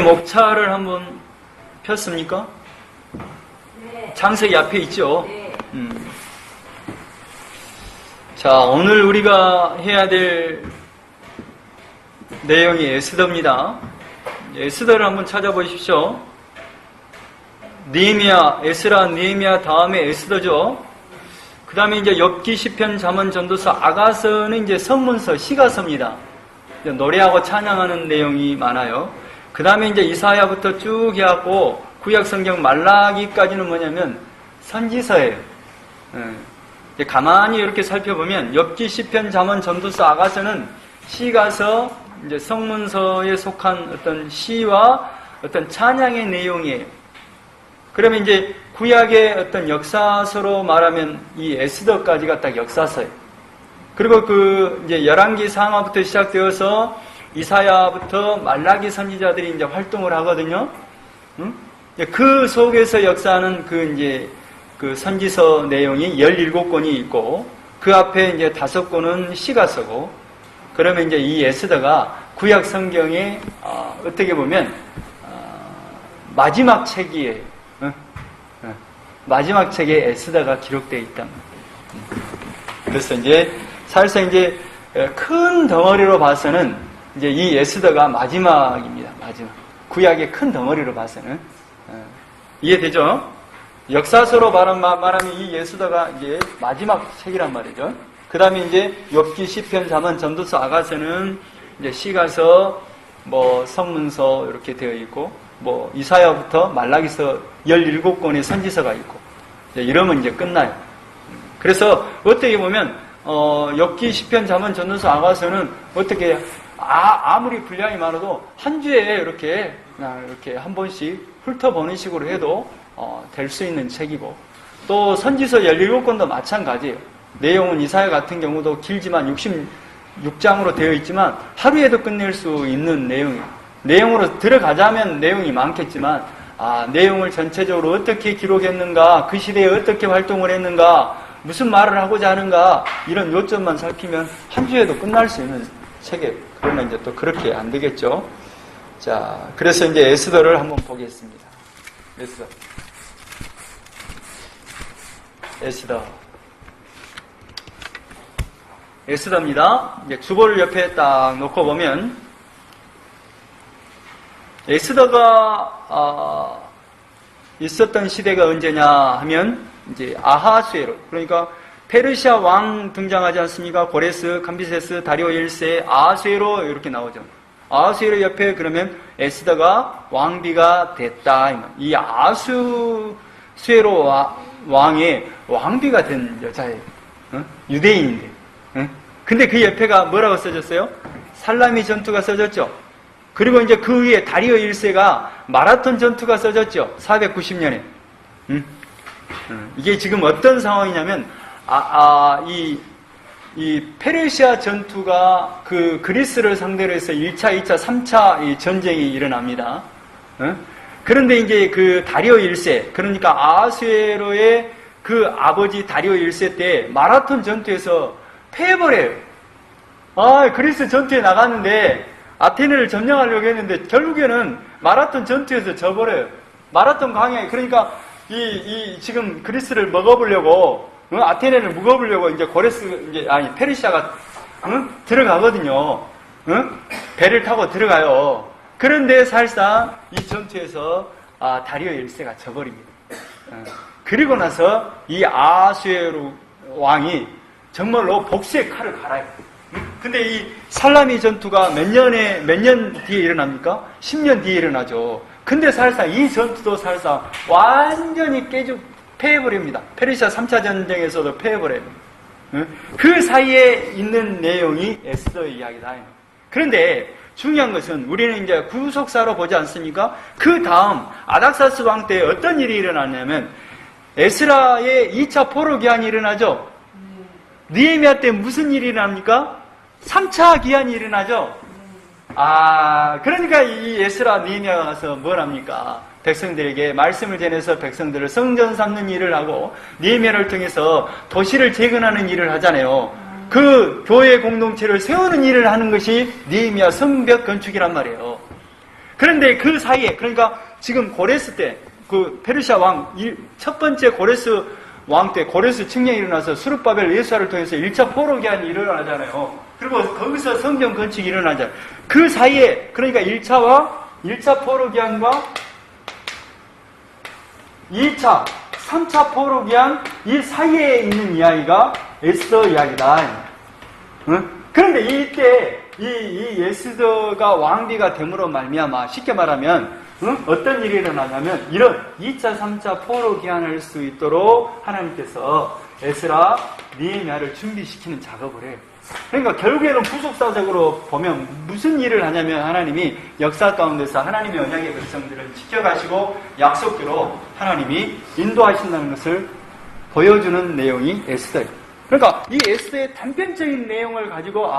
목차를 한번 폈습니까? 네. 창세기 앞에 있죠? 네. 자, 오늘 우리가 해야 될 내용이 에스더입니다. 에스더를 한번 찾아보십시오. 느헤미야, 에스라, 느헤미야 다음에 에스더죠. 그 다음에 이제 욥기, 시편, 잠언, 전도서, 아가서는 이제 선문서, 시가서입니다. 노래하고 찬양하는 내용이 많아요. 그 다음에 이제 이사야부터 쭉 해갖고 구약성경 말라기까지는 뭐냐면 선지서예요. 이제 가만히 이렇게 살펴보면 욥기, 시편, 잠언, 전도서, 아가서는 시가서, 이제 성문서에 속한 어떤 시와 어떤 찬양의 내용이에요. 그러면 이제 구약의 어떤 역사서로 말하면 이 에스더까지가 딱 역사서예요. 그리고 그 이제 열왕기 상하부터 시작되어서 이사야부터 말라기 선지자들이 이제 활동을 하거든요. 그 속에서 역사하는 그 이제 그 선지서 내용이 17권이 있고 그 앞에 이제 5권은 시가서고 그러면 이제 이 에스더가 구약 성경의 어떻게 보면 마지막 책이에요. 마지막 책에 에스더가 기록되어 있다. 그래서 이제 사실상 이제 큰 덩어리로 봐서는 이제 이 에스더가 마지막입니다. 마지막. 구약의 큰 덩어리로 봐서는 이해되죠? 역사서로 말하면 이 에스더가 이제 마지막 책이란 말이죠. 그 다음에 이제 욥기, 시편, 잠언, 전도서, 아가서는 이제 시가서, 뭐 성문서 이렇게 되어 있고, 뭐 이사야부터 말라기서 17권의 선지서가 있고, 이러면 이제 끝나요. 그래서 어떻게 보면 욥기, 시편, 잠언, 전도서, 아가서는 어떻게 아무리 분량이 많아도 한 주에 이렇게 그냥 이렇게 한 번씩 훑어보는 식으로 해도 될 수 있는 책이고, 또 선지서 17권도 마찬가지예요. 내용은 이사야 같은 경우도 길지만 66장으로 되어 있지만 하루에도 끝낼 수 있는 내용이에요. 내용으로 들어가자면 내용이 많겠지만 내용을 전체적으로 어떻게 기록했는가, 그 시대에 어떻게 활동을 했는가, 무슨 말을 하고자 하는가, 이런 요점만 살피면 한 주에도 끝날 수 있는 책이에요. 그러나 이제 또 그렇게 안 되겠죠. 자, 그래서 이제 에스더를 한번 보겠습니다. 에스더입니다. 이제 주보를 옆에 딱 놓고 보면 에스더가 있었던 시대가 언제냐 하면 이제 아하수에로, 그러니까 페르시아 왕 등장하지 않습니까? 고레스, 감비세스, 다리오 1세, 아하수에로 이렇게 나오죠. 아하수에로 옆에 그러면 에스더가 왕비가 됐다. 이 아하수에로 왕의 왕비가 된 여자예요. 유대인인데. 근데 그 옆에가 뭐라고 써졌어요? 살라미 전투가 써졌죠. 그리고 이제 그 위에 다리오 1세가 마라톤 전투가 써졌죠. 490년에. 이게 지금 어떤 상황이냐면, 이 페르시아 전투가 그 그리스를 상대로 해서 1차, 2차, 3차 이 전쟁이 일어납니다. 그런데 이제 그 다리오 1세, 그러니까 아하수에로의 그 아버지 다리오 1세 때 마라톤 전투에서 패해버려요. 그리스 전투에 나갔는데 아테네를 점령하려고 했는데 결국에는 마라톤 전투에서 져버려요. 마라톤 광야에, 그러니까 지금 그리스를 먹어보려고, 아테네를 먹어보려고 이제 페르시아가, 들어가거든요. 배를 타고 들어가요. 그런데 사실상 이 전투에서, 다리오 1세가 져버립니다. 그리고 나서 이 아하수에로 왕이 정말로 복수의 칼을 갈아요. 근데 이 살라미 전투가 몇 년 뒤에 일어납니까? 10년 뒤에 일어나죠. 근데 사실상 이 전투도 사실상 완전히 패해버립니다. 페르시아 3차 전쟁에서도 패해버려요. 그 사이에 있는 내용이 에스더의 이야기다. 그런데 중요한 것은 우리는 이제 구속사로 보지 않습니까? 그 다음 아닥사스 왕 때 어떤 일이 일어나냐면 에스라의 2차 포로 기한이 일어나죠. 느헤미야 때 무슨 일이 일어납니까? 3차 기한이 일어나죠. 그러니까 이 에스라 느헤미야가 가서 뭘 합니까? 백성들에게 말씀을 전해서 백성들을 성전 삼는 일을 하고 느헤미야를 통해서 도시를 재건하는 일을 하잖아요. 그 교회 공동체를 세우는 일을 하는 것이 느헤미야 성벽 건축이란 말이에요. 그런데 그 사이에, 그러니까 지금 고레스 때, 그 페르시아 왕, 첫 번째 고레스 왕 때 고레스 칙령이 일어나서 수르바벨 예수아를 통해서 1차 포로기한이 일어나잖아요. 그리고 거기서 성전 건축이 일어나잖아요. 그 사이에, 그러니까 1차 포로기한과 2차, 3차 포로기한 이 사이에 있는 이야기가 에스더 이야기다. 응? 그런데 이때 이 에스더가 왕비가 됨으로 말미암아 쉽게 말하면 어떤 일이 일어나냐면 이런 2차, 3차 포로 기한을 할 수 있도록 하나님께서 에스라, 느헤미야를 준비시키는 작업을 해요. 그러니까 결국에는 후속사적으로 보면 무슨 일을 하냐면 하나님이 역사 가운데서 하나님의 언약의 백성들을 지켜가시고 약속대로 하나님이 인도하신다는 것을 보여주는 내용이 에스더예요. 그러니까 이 에스더의 단편적인 내용을 가지고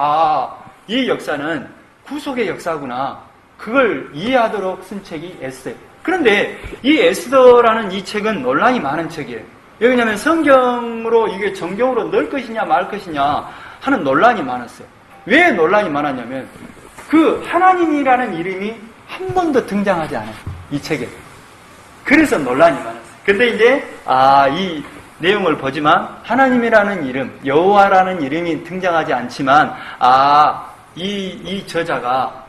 이 역사는 구속의 역사구나. 그걸 이해하도록 쓴 책이 에스더예요. 그런데 이 에스더라는 이 책은 논란이 많은 책이에요. 왜냐하면 성경으로 이게 정경으로 넣을 것이냐 말 것이냐 하는 논란이 많았어요. 왜 논란이 많았냐면 그 하나님이라는 이름이 한 번도 등장하지 않아요. 이 책에. 그래서 논란이 많았어요. 근데 이제 이 내용을 보지만 하나님이라는 이름, 여호와라는 이름이 등장하지 않지만 이 저자가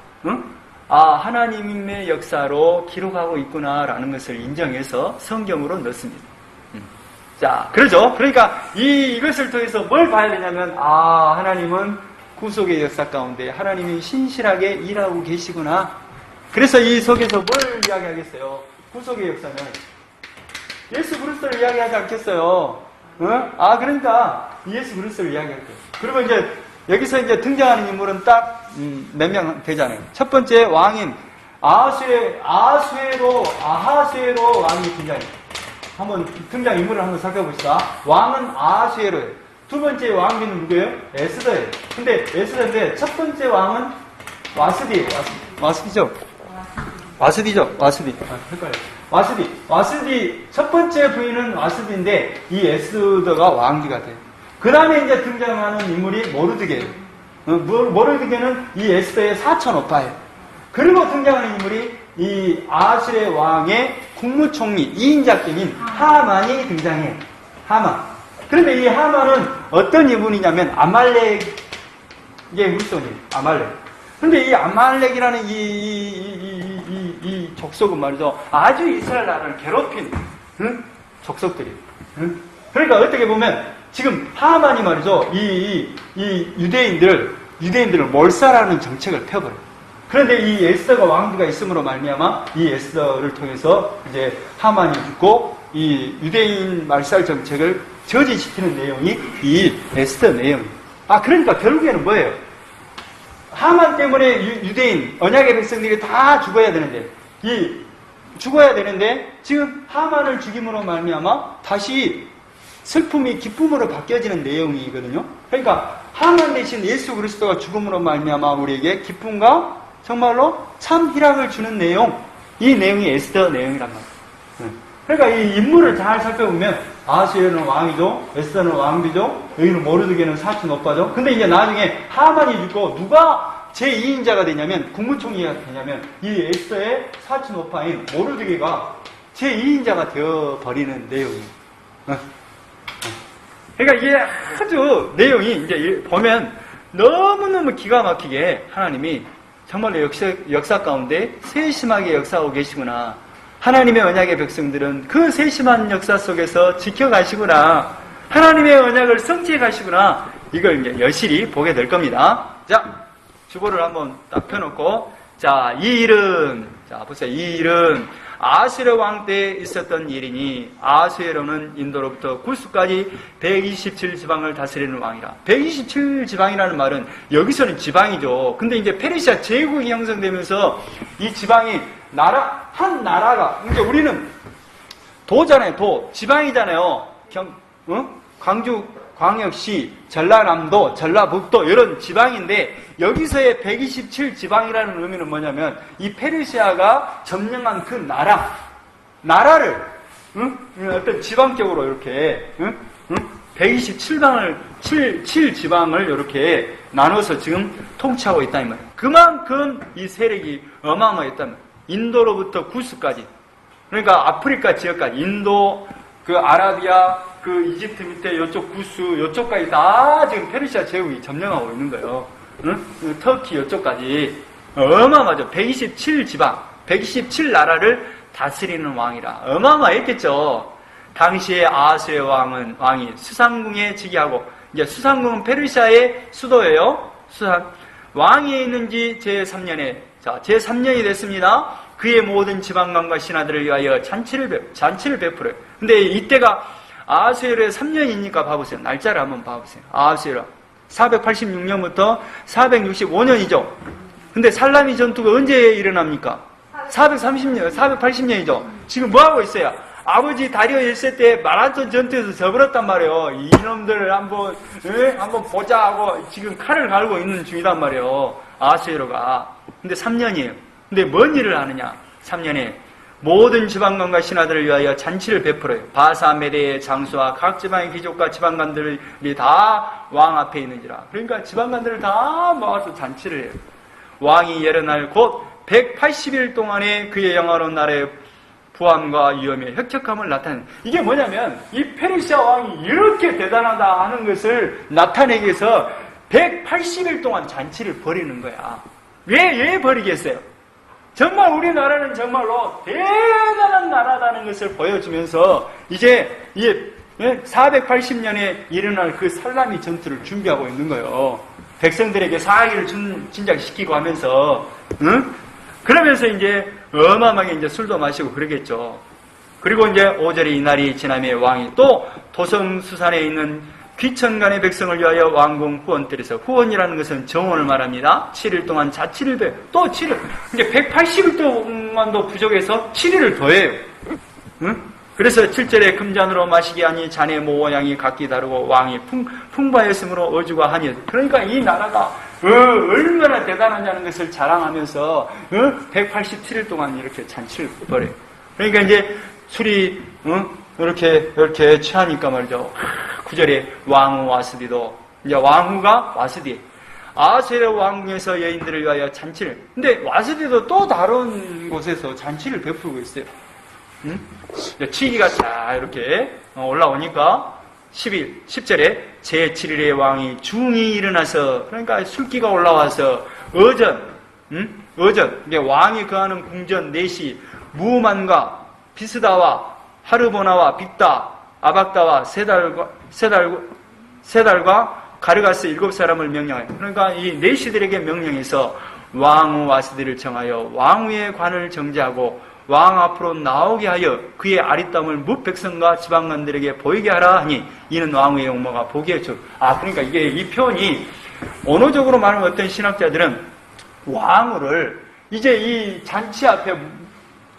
하나님의 역사로 기록하고 있구나라는 것을 인정해서 성경으로 넣습니다. 자, 그러죠. 그러니까 이것을 통해서 뭘 봐야 되냐면 하나님은 구속의 역사 가운데 하나님이 신실하게 일하고 계시구나. 그래서 이 속에서 뭘 이야기하겠어요? 구속의 역사는 예수 그리스도를 이야기하지 않겠어요. 그러니까 예수 그리스도를 이야기할 거예요. 그러면 이제 여기서 이제 등장하는 인물은 딱 몇 명 되잖아요. 첫 번째 왕인 아하수에로 왕이 등장해요. 한번 등장 인물을 한번 살펴봅시다. 왕은 아하수에로예요. 두 번째 왕비는 누구예요? 에스더예요. 근데 에스더인데 첫 번째 왕은 와스디예요. 와스디죠? 헷갈려요. 와스디 첫 번째 부인은 와스디인데 이 에스더가 왕비가 돼요. 그 다음에 이제 등장하는 인물이 모르드게예요. 모르드게는 이 에스더의 사촌 오빠예요. 그리고 등장하는 인물이 이 아수르 왕의 국무총리 2인자격인 하만이 등장해요. 하만. 그런데 이 하만은 어떤 인물이냐면 아말렉의 물손이에요. 아말렉. 그런데 이 아말렉이라는 이 족속은 말이죠. 아주 이스라엘 나라를 괴롭힌 족속들이에요. 그러니까 어떻게 보면 지금 하만이 말이죠. 이 유대인들을 몰살하는 정책을 펴버려요. 그런데 이 에스더가 왕비가 있음으로 말미암아 이 에스더를 통해서 이제 하만이 죽고 이 유대인 말살 정책을 저지시키는 내용이 이 에스더 내용이에요. 그러니까 결국에는 뭐예요? 하만 때문에 유대인 언약의 백성들이 다 죽어야 되는데 지금 하만을 죽임으로 말미암아 다시 슬픔이 기쁨으로 바뀌어지는 내용이거든요. 그러니까 하만 대신 예수 그리스도가 죽음으로 말미암아 우리에게 기쁨과 정말로 참 희락을 주는 내용, 이 내용이 에스더 내용이란 말이에요. 그러니까 이 인물을 잘 살펴보면 아하수에로는 왕이죠, 에스더는 왕비죠, 여기는 모르드게는 사촌 오빠죠. 근데 이제 나중에 하만이 죽고 누가 제2인자가 되냐면 국무총리가 되냐면 이 에스더의 사촌 오빠인 모르드게가 제2인자가 되어버리는 내용이에요. 그러니까 이게 아주 내용이 이제 보면 너무너무 기가 막히게 하나님이 정말로 역사 가운데 세심하게 역사하고 계시구나. 하나님의 언약의 백성들은 그 세심한 역사 속에서 지켜가시구나. 하나님의 언약을 성취해 가시구나. 이걸 이제 여실히 보게 될 겁니다. 자, 주보를 한번 딱 펴놓고, 자, 보세요. 이 일은 아하수에로 왕 때 있었던 일이니 아하수에로는 인도로부터 구스까지 127지방을 다스리는 왕이라. 127지방이라는 말은 여기서는 지방이죠. 근데 이제 페르시아 제국이 형성되면서 이 지방이 한 나라가, 그러니까 우리는 도잖아요. 지방이잖아요. 광주 광역시, 전라남도, 전라북도 이런 지방인데 여기서의 127지방이라는 의미는 뭐냐면 이 페르시아가 점령한 그 나라를 어떤 지방적으로 이렇게 7지방을 이렇게 나눠서 지금 통치하고 있다는 말이에요. 그만큼 이 세력이 어마어마했다는 말이에요. 인도로부터 구스까지, 그러니까 아프리카 지역까지, 인도, 그 아라비아, 그 이집트 밑에 요쪽 구스, 요쪽까지 다 지금 페르시아 제국이 점령하고 있는 거예요. 응? 터키 요쪽까지. 어마어마하죠. 127지방, 127나라를 다스리는 왕이라. 어마어마했겠죠. 당시에 아하수의 왕이 수상궁에 즉위하고, 이제 수상궁은 페르시아의 수도예요. 왕위에 있는지 제3년에, 자, 제3년이 됐습니다. 그의 모든 지방관과 신하들을 위하여 잔치를 베풀어요. 근데 이때가 아하수에로의 3년이니까 봐보세요. 날짜를 한번 봐보세요. 아하수에로 486년부터 465년이죠. 근데 살라미 전투가 언제 일어납니까? 430년, 480년이죠. 지금 뭐 하고 있어요? 아버지 다리오 1세 때 마라톤 전투에서 져버렸단 말이에요. 이놈들을 한번 보자 하고 지금 칼을 갈고 있는 중이단 말이에요. 아하수에로가. 근데 3년이에요. 근데 뭔 일을 하느냐? 3년에 모든 지방관과 신하들을 위하여 잔치를 베풀어요. 바사, 메대의 장수와 각 지방의 귀족과 지방관들이 다 왕 앞에 있는지라. 그러니까 지방관들을 다 모아서 잔치를 해요. 왕이 여러 날 곧 180일 동안에 그의 영화로운 나라의 부함과 위엄의 혁혁함을 나타내는, 이게 뭐냐면 이 페르시아 왕이 이렇게 대단하다 하는 것을 나타내기 위해서 180일 동안 잔치를 벌이는 거야. 왜 벌이겠어요? 정말 우리나라는 정말로 대단한 나라라는 것을 보여주면서 이제 480년에 일어날 그 살라미 전투를 준비하고 있는 거예요. 백성들에게 사기를 진작시키고 하면서, 응? 그러면서 이제 어마어마하게 이제 술도 마시고 그러겠죠. 그리고 이제 5절에 이날이 지나며 왕이 또 도성수산에 있는 귀천간의 백성을 위하여 왕궁 후원들에서, 후원이라는 것은 정원을 말합니다. 7일 동안 자치를 또 7일, 이제 180일 동안도 부족해서 7일을 더해요. 응? 그래서 7절에 금잔으로 마시게 하니 잔의 모양이 각기 다르고 왕이 풍부하였으므로 어주가 하니, 그러니까 이 나라가 얼마나 대단하냐는 것을 자랑하면서 187일 동안 이렇게 잔치를 벌여요. 그러니까 이제 술이 이렇게 취하니까 말이죠. 9절에 왕후 와스디도, 이제 왕후가 와스디, 아하수에로 왕궁에서 여인들을 위하여 잔치를, 근데 와스디도 또 다른 곳에서 잔치를 베풀고 있어요. 치기가 자 이렇게 올라오니까 10절에 제7일에 왕이 중이 일어나서, 그러니까 술기가 올라와서 어전, 이게 왕이 거하는 궁전 넷이 무만과 비스다와 하르보나와 빅다, 아박다와 세달과 가르가스 7사람을 명령해요. 그러니까 이 넷이들에게 명령해서 왕후 와스디를 정하여 왕후의 관을 정지하고 왕 앞으로 나오게 하여 그의 아리따움을 뭇 백성과 지방관들에게 보이게 하라 하니, 이는 왕후의 용모가 보기에 좋. 그러니까 이게 이 표현이 언어적으로 말하면 어떤 신학자들은 왕후를 이제 이 잔치 앞에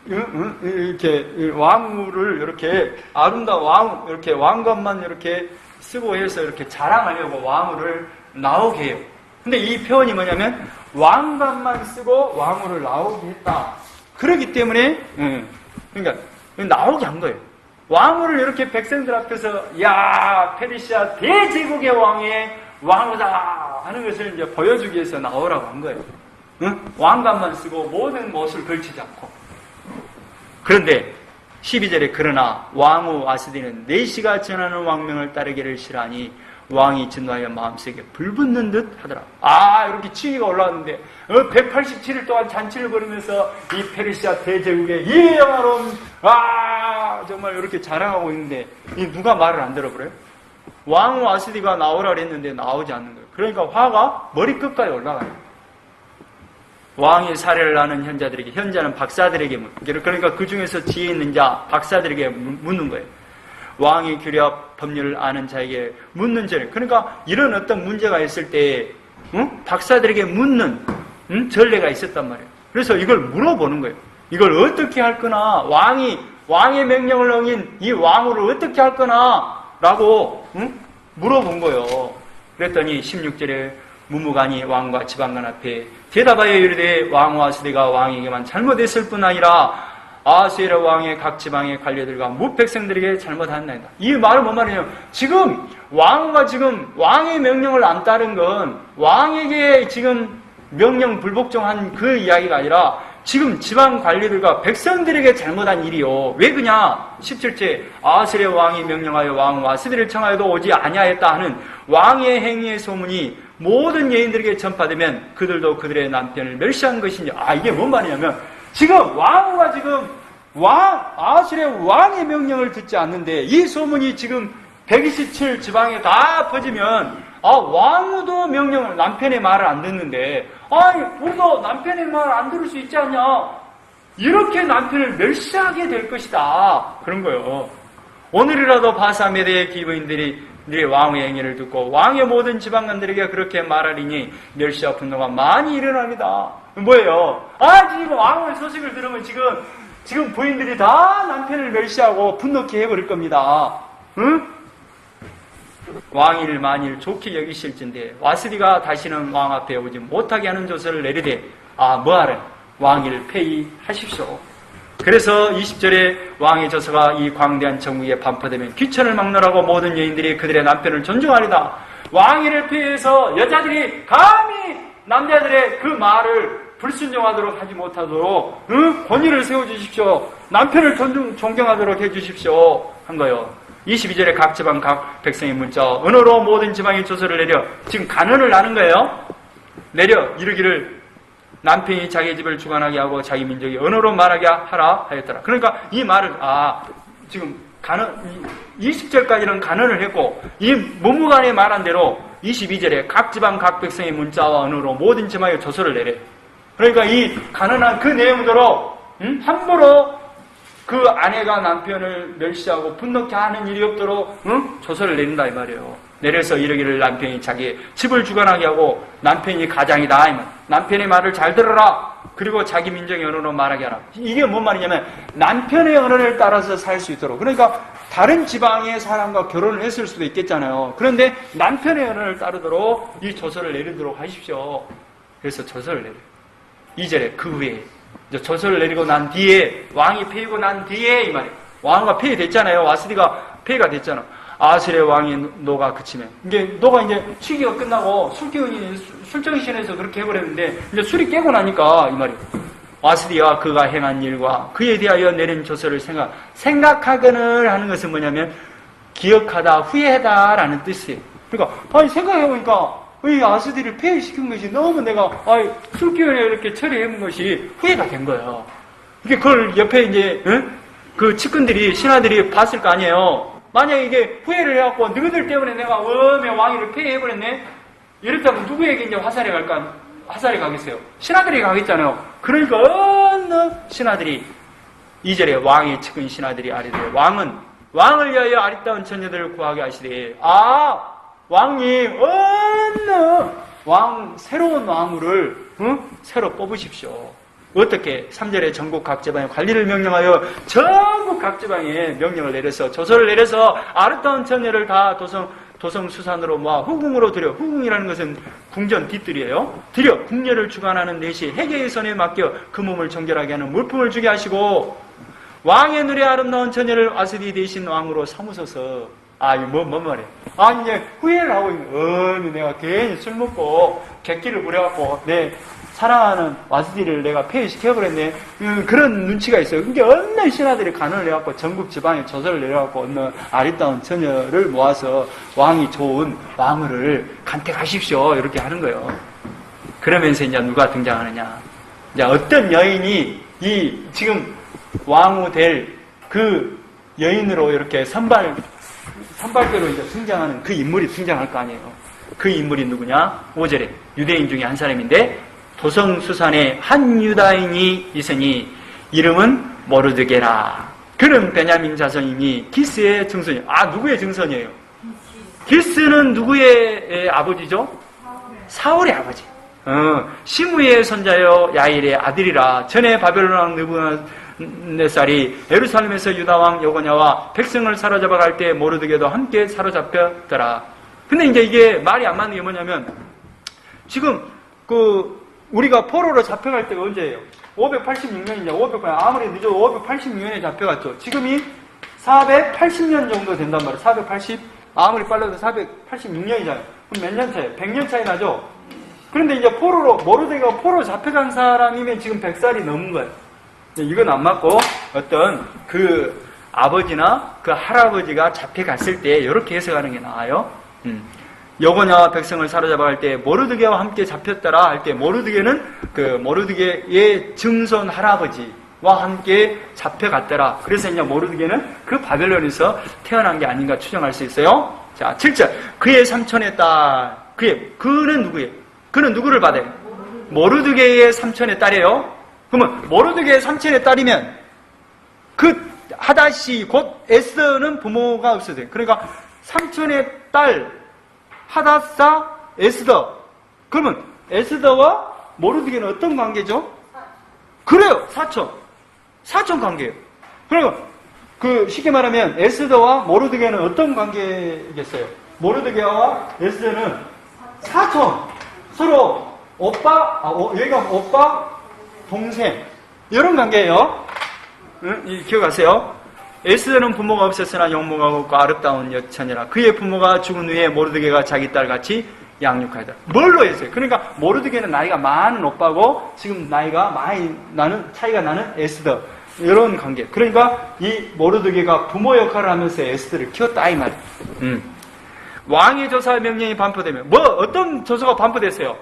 이렇게 왕후를 이렇게 아름다운 왕후, 이렇게 왕관만 이렇게 쓰고 해서 이렇게 자랑하려고 왕후를 나오게 해요. 근데 이 표현이 뭐냐면 왕관만 쓰고 왕후를 나오게 했다. 그렇기 때문에 그러니까 나오게 한 거예요. 왕후를 이렇게 백성들 앞에서 야 페르시아 대제국의 왕의 왕후다 하는 것을 이제 보여주기 위해서 나오라고 한 거예요. 왕관만 쓰고 모든 못을 걸치지 않고. 그런데 12절에 그러나 왕후 와스디는 내시가 전하는 왕명을 따르기를 싫어하니 왕이 진노하여 마음속에 불붙는 듯 하더라. 이렇게 치기가 올라왔는데 187일 동안 잔치를 벌이면서 이 페르시아 대제국의 이 영화로운 정말 이렇게 자랑하고 있는데 이 누가 말을 안 들어버려요? 왕후 와스디가 나오라 그랬는데 나오지 않는 거예요. 그러니까 화가 머리끝까지 올라가요. 왕이 사례를 하는 현자는 박사들에게 그러니까 그 중에서 지혜 있는 자 박사들에게 묻는 거예요. 왕이 규례와 법률을 아는 자에게 묻는 전에, 그러니까 이런 어떤 문제가 있을 때 박사들에게 묻는 전례가 있었단 말이에요. 그래서 이걸 물어보는 거예요. 이걸 어떻게 할 거나, 왕의 명령을 어긴 이 왕후를 어떻게 할 거나 라고 물어본 거예요. 그랬더니 16절에 무무간이 왕과 지방관 앞에 대답하여 이르되 왕후 와스디가 왕에게만 잘못했을 뿐 아니라 아하수에로 왕의 각 지방의 관료들과 뭇 백성들에게 잘못하였나이다. 이 말은 뭔 말이냐면 지금 왕과 지금 왕의 명령을 안 따른 건 왕에게 지금 명령 불복종한 그 이야기가 아니라 지금 지방 관리들과 백성들에게 잘못한 일이요. 왜 그냐? 17제 아하스의 왕이 명령하여 왕 와스디를 청하여도 오지 아니하였다 하는 왕의 행위의 소문이 모든 여인들에게 전파되면 그들도 그들의 남편을 멸시한 것이냐. 이게 뭔 말이냐면 지금 왕후가 지금 아하스의 왕의 명령을 듣지 않는데 이 소문이 지금 127 지방에 다 퍼지면 왕후도 명령을 남편의 말을 안 듣는데 우리도 남편의 말을 안 들을 수 있지 않냐? 이렇게 남편을 멸시하게 될 것이다. 그런 거예요. 오늘이라도 바사메대의 기부인들이 왕의 행위를 듣고 왕의 모든 지방관들에게 그렇게 말하리니 멸시와 분노가 많이 일어납니다. 뭐예요? 지금 왕의 소식을 들으면 지금 부인들이 다 남편을 멸시하고 분노케 해버릴 겁니다. 응? 왕이를 만일 좋게 여기실진데 와스디가 다시는 왕 앞에 오지 못하게 하는 조서를 내리되 뭐하래? 왕위를 폐위하십시오. 그래서 20절에 왕의 저서가 이 광대한 전국에 반포되면 귀천을 막론하고 모든 여인들이 그들의 남편을 존중하리다. 왕위를 폐위해서 여자들이 감히 남자들의 그 말을 불순종하도록 하지 못하도록 권위를 세워주십시오. 남편을 존경하도록 해주십시오. 한 거예요. 22절에 각 지방 각 백성의 문자 언어로 모든 지방의 조서를 내려 지금 간언을 하는 거예요. 내려 이르기를 남편이 자기 집을 주관하게 하고 자기 민족이 언어로 말하게 하라 하였더라. 그러니까 이 말을 지금 간언 20절까지는 간언을 했고 이 문무관이 말한 대로 22절에 각 지방 각 백성의 문자와 언어로 모든 지방의 조서를 내려. 그러니까 이 간언한 그 내용대로 함부로 그 아내가 남편을 멸시하고 분노케 하는 일이 없도록 조서를 내린다 이 말이에요. 내려서 이르기를 남편이 자기 집을 주관하게 하고 남편이 가장이다 이 말. 남편의 말을 잘 들어라. 그리고 자기 민족의 언어로 말하게 하라. 이게 뭔 말이냐면 남편의 언어를 따라서 살 수 있도록. 그러니까 다른 지방의 사람과 결혼을 했을 수도 있겠잖아요. 그런데 남편의 언어를 따르도록 이 조서를 내리도록 하십시오. 그래서 조서를 내려요. 2절에 그 후에 조서를 내리고 난 뒤에 왕이 폐위고 난 뒤에 이 말이에요. 왕과 폐위됐잖아요. 와스디가 폐위가 됐잖아. 아하스의 왕의 노가 그치면 이게 노가 이제 취기가 끝나고 술기운이 술정신에서 그렇게 해버렸는데 이제 술이 깨고 나니까 이 말이에요. 와스디와 그가 행한 일과 그에 대하여 내린 조서를 생각하거늘 하는 것은 뭐냐면 기억하다 후회하다라는 뜻이에요. 그러니까 생각해보니까 이 아스디를 폐위시킨 것이 너무 내가 술기운에 이렇게 처리해본 것이 후회가 된 거예요. 이게 그걸 옆에 이제 그 측근들이 신하들이 봤을 거 아니에요. 만약에 이게 후회를 해갖고 너희들 때문에 내가 왕위를 폐위해버렸네. 이랬다면 누구에게 이제 화살이 가겠어요? 신하들이 가겠잖아요. 그러니까 어느 신하들이 2절에 왕의 측근 신하들이 아뢰되 왕을 위하여 아리따운 처녀들을 구하게 하시되 왕이 어느 새로운 왕후를 새로 뽑으십시오. 어떻게? 3절에 전국 각 지방에 관리를 명령하여 전국 각 지방에 명령을 내려서 조서를 내려서 아름다운 처녀를 다 도성수산으로 모아 후궁으로 들여. 후궁이라는 것은 궁전 뒷뜰이에요. 들여 궁녀를 주관하는 내시 해계의 손에 맡겨 그 몸을 정결하게 하는 물품을 주게 하시고 왕의 눈에 아름다운 처녀를 와스디 대신 왕으로 삼으소서. 이거 뭔 말이야? 이제 후회를 하고 있는 내가 괜히 술 먹고 객기를 부려갖고 내 사랑하는 와스디를 내가 폐위시켜버렸네. 그런 눈치가 있어요. 그러니까 어느 신하들이 간언을 해갖고 전국 지방에 조서를 내려갖고 어느 아리따운 처녀를 모아서 왕이 좋은 왕후를 간택하십시오. 이렇게 하는 거예요. 그러면서 이제 누가 등장하느냐? 이제 어떤 여인이 지금 왕후 될 그 여인으로 이렇게 선발대로 이제 등장하는 그 인물이 등장할 거 아니에요. 그 인물이 누구냐? 5절에 유대인 중에 한 사람인데 도성수산에 한 유다인이 있으니 이름은 모르드게라. 그는 베냐민 자손이니 기스의 증손이에요. 누구의 증손이에요? 기스는 누구의 아버지죠? 사울의 아버지. 시므의 손자여 야일의 아들이라. 전에 바벨론 왕 느부갓네살이 예루살렘에서 유다왕 여고냐와 백성을 사로잡아 갈 때 모르드게도 함께 사로잡혔더라. 근데 이제 이게 말이 안 맞는 게 뭐냐면 지금 우리가 포로로 잡혀갈 때가 언제예요? 586년이냐? 아무리 늦어도 586년에 잡혀갔죠. 지금이 480년 정도 된단 말이에요. 480, 아무리 빨라도 486년이잖아요. 그럼 몇 년 차예요? 100년 차이 나죠? 그런데 이제 모르드게가 포로로 잡혀간 사람이면 지금 100살이 넘은 거예요. 이건 안 맞고 어떤 그 아버지나 그 할아버지가 잡혀갔을 때 이렇게 해석하는 게 나아요. 여호와냐 백성을 사로잡아 갈 때 모르드게와 함께 잡혔더라 할 때 모르드게는 그 모르드게의 증손 할아버지와 함께 잡혀갔더라. 그래서 이제 모르드게는 그 바벨론에서 태어난 게 아닌가 추정할 수 있어요. 자, 7절. 그의 삼촌의 딸. 그는 누구예요? 그는 누구를 받아요? 모르드게의 삼촌의 딸이에요. 그러면 모르드게의 삼촌의 딸이면 그 하다시 곧 에스더는 부모가 없어져요. 그러니까 삼촌의 딸 하다사 에스더. 그러면 에스더와 모르드게는 어떤 관계죠? 그래요. 사촌 관계예요. 그러니까 그 쉽게 말하면 에스더와 모르드게는 어떤 관계겠어요? 모르드게와 에스더는 사촌. 서로 여기가 오빠, 동생 이런 관계예요. 응? 기억하세요. 에스더는 부모가 없었으나 영모가 없고 아름다운 여처니라. 그의 부모가 죽은 후에 모르드게가 자기 딸같이 양육하였다. 뭘로 했어요? 그러니까 모르드게는 나이가 많은 오빠고 지금 나이가 많이 차이가 나는 에스더. 이런 관계. 그러니까 이 모르드게가 부모 역할을 하면서 에스더를 키웠다 이 말이에요. 왕의 조사 명령이 반포되면 어떤 조서가 반포됐어요?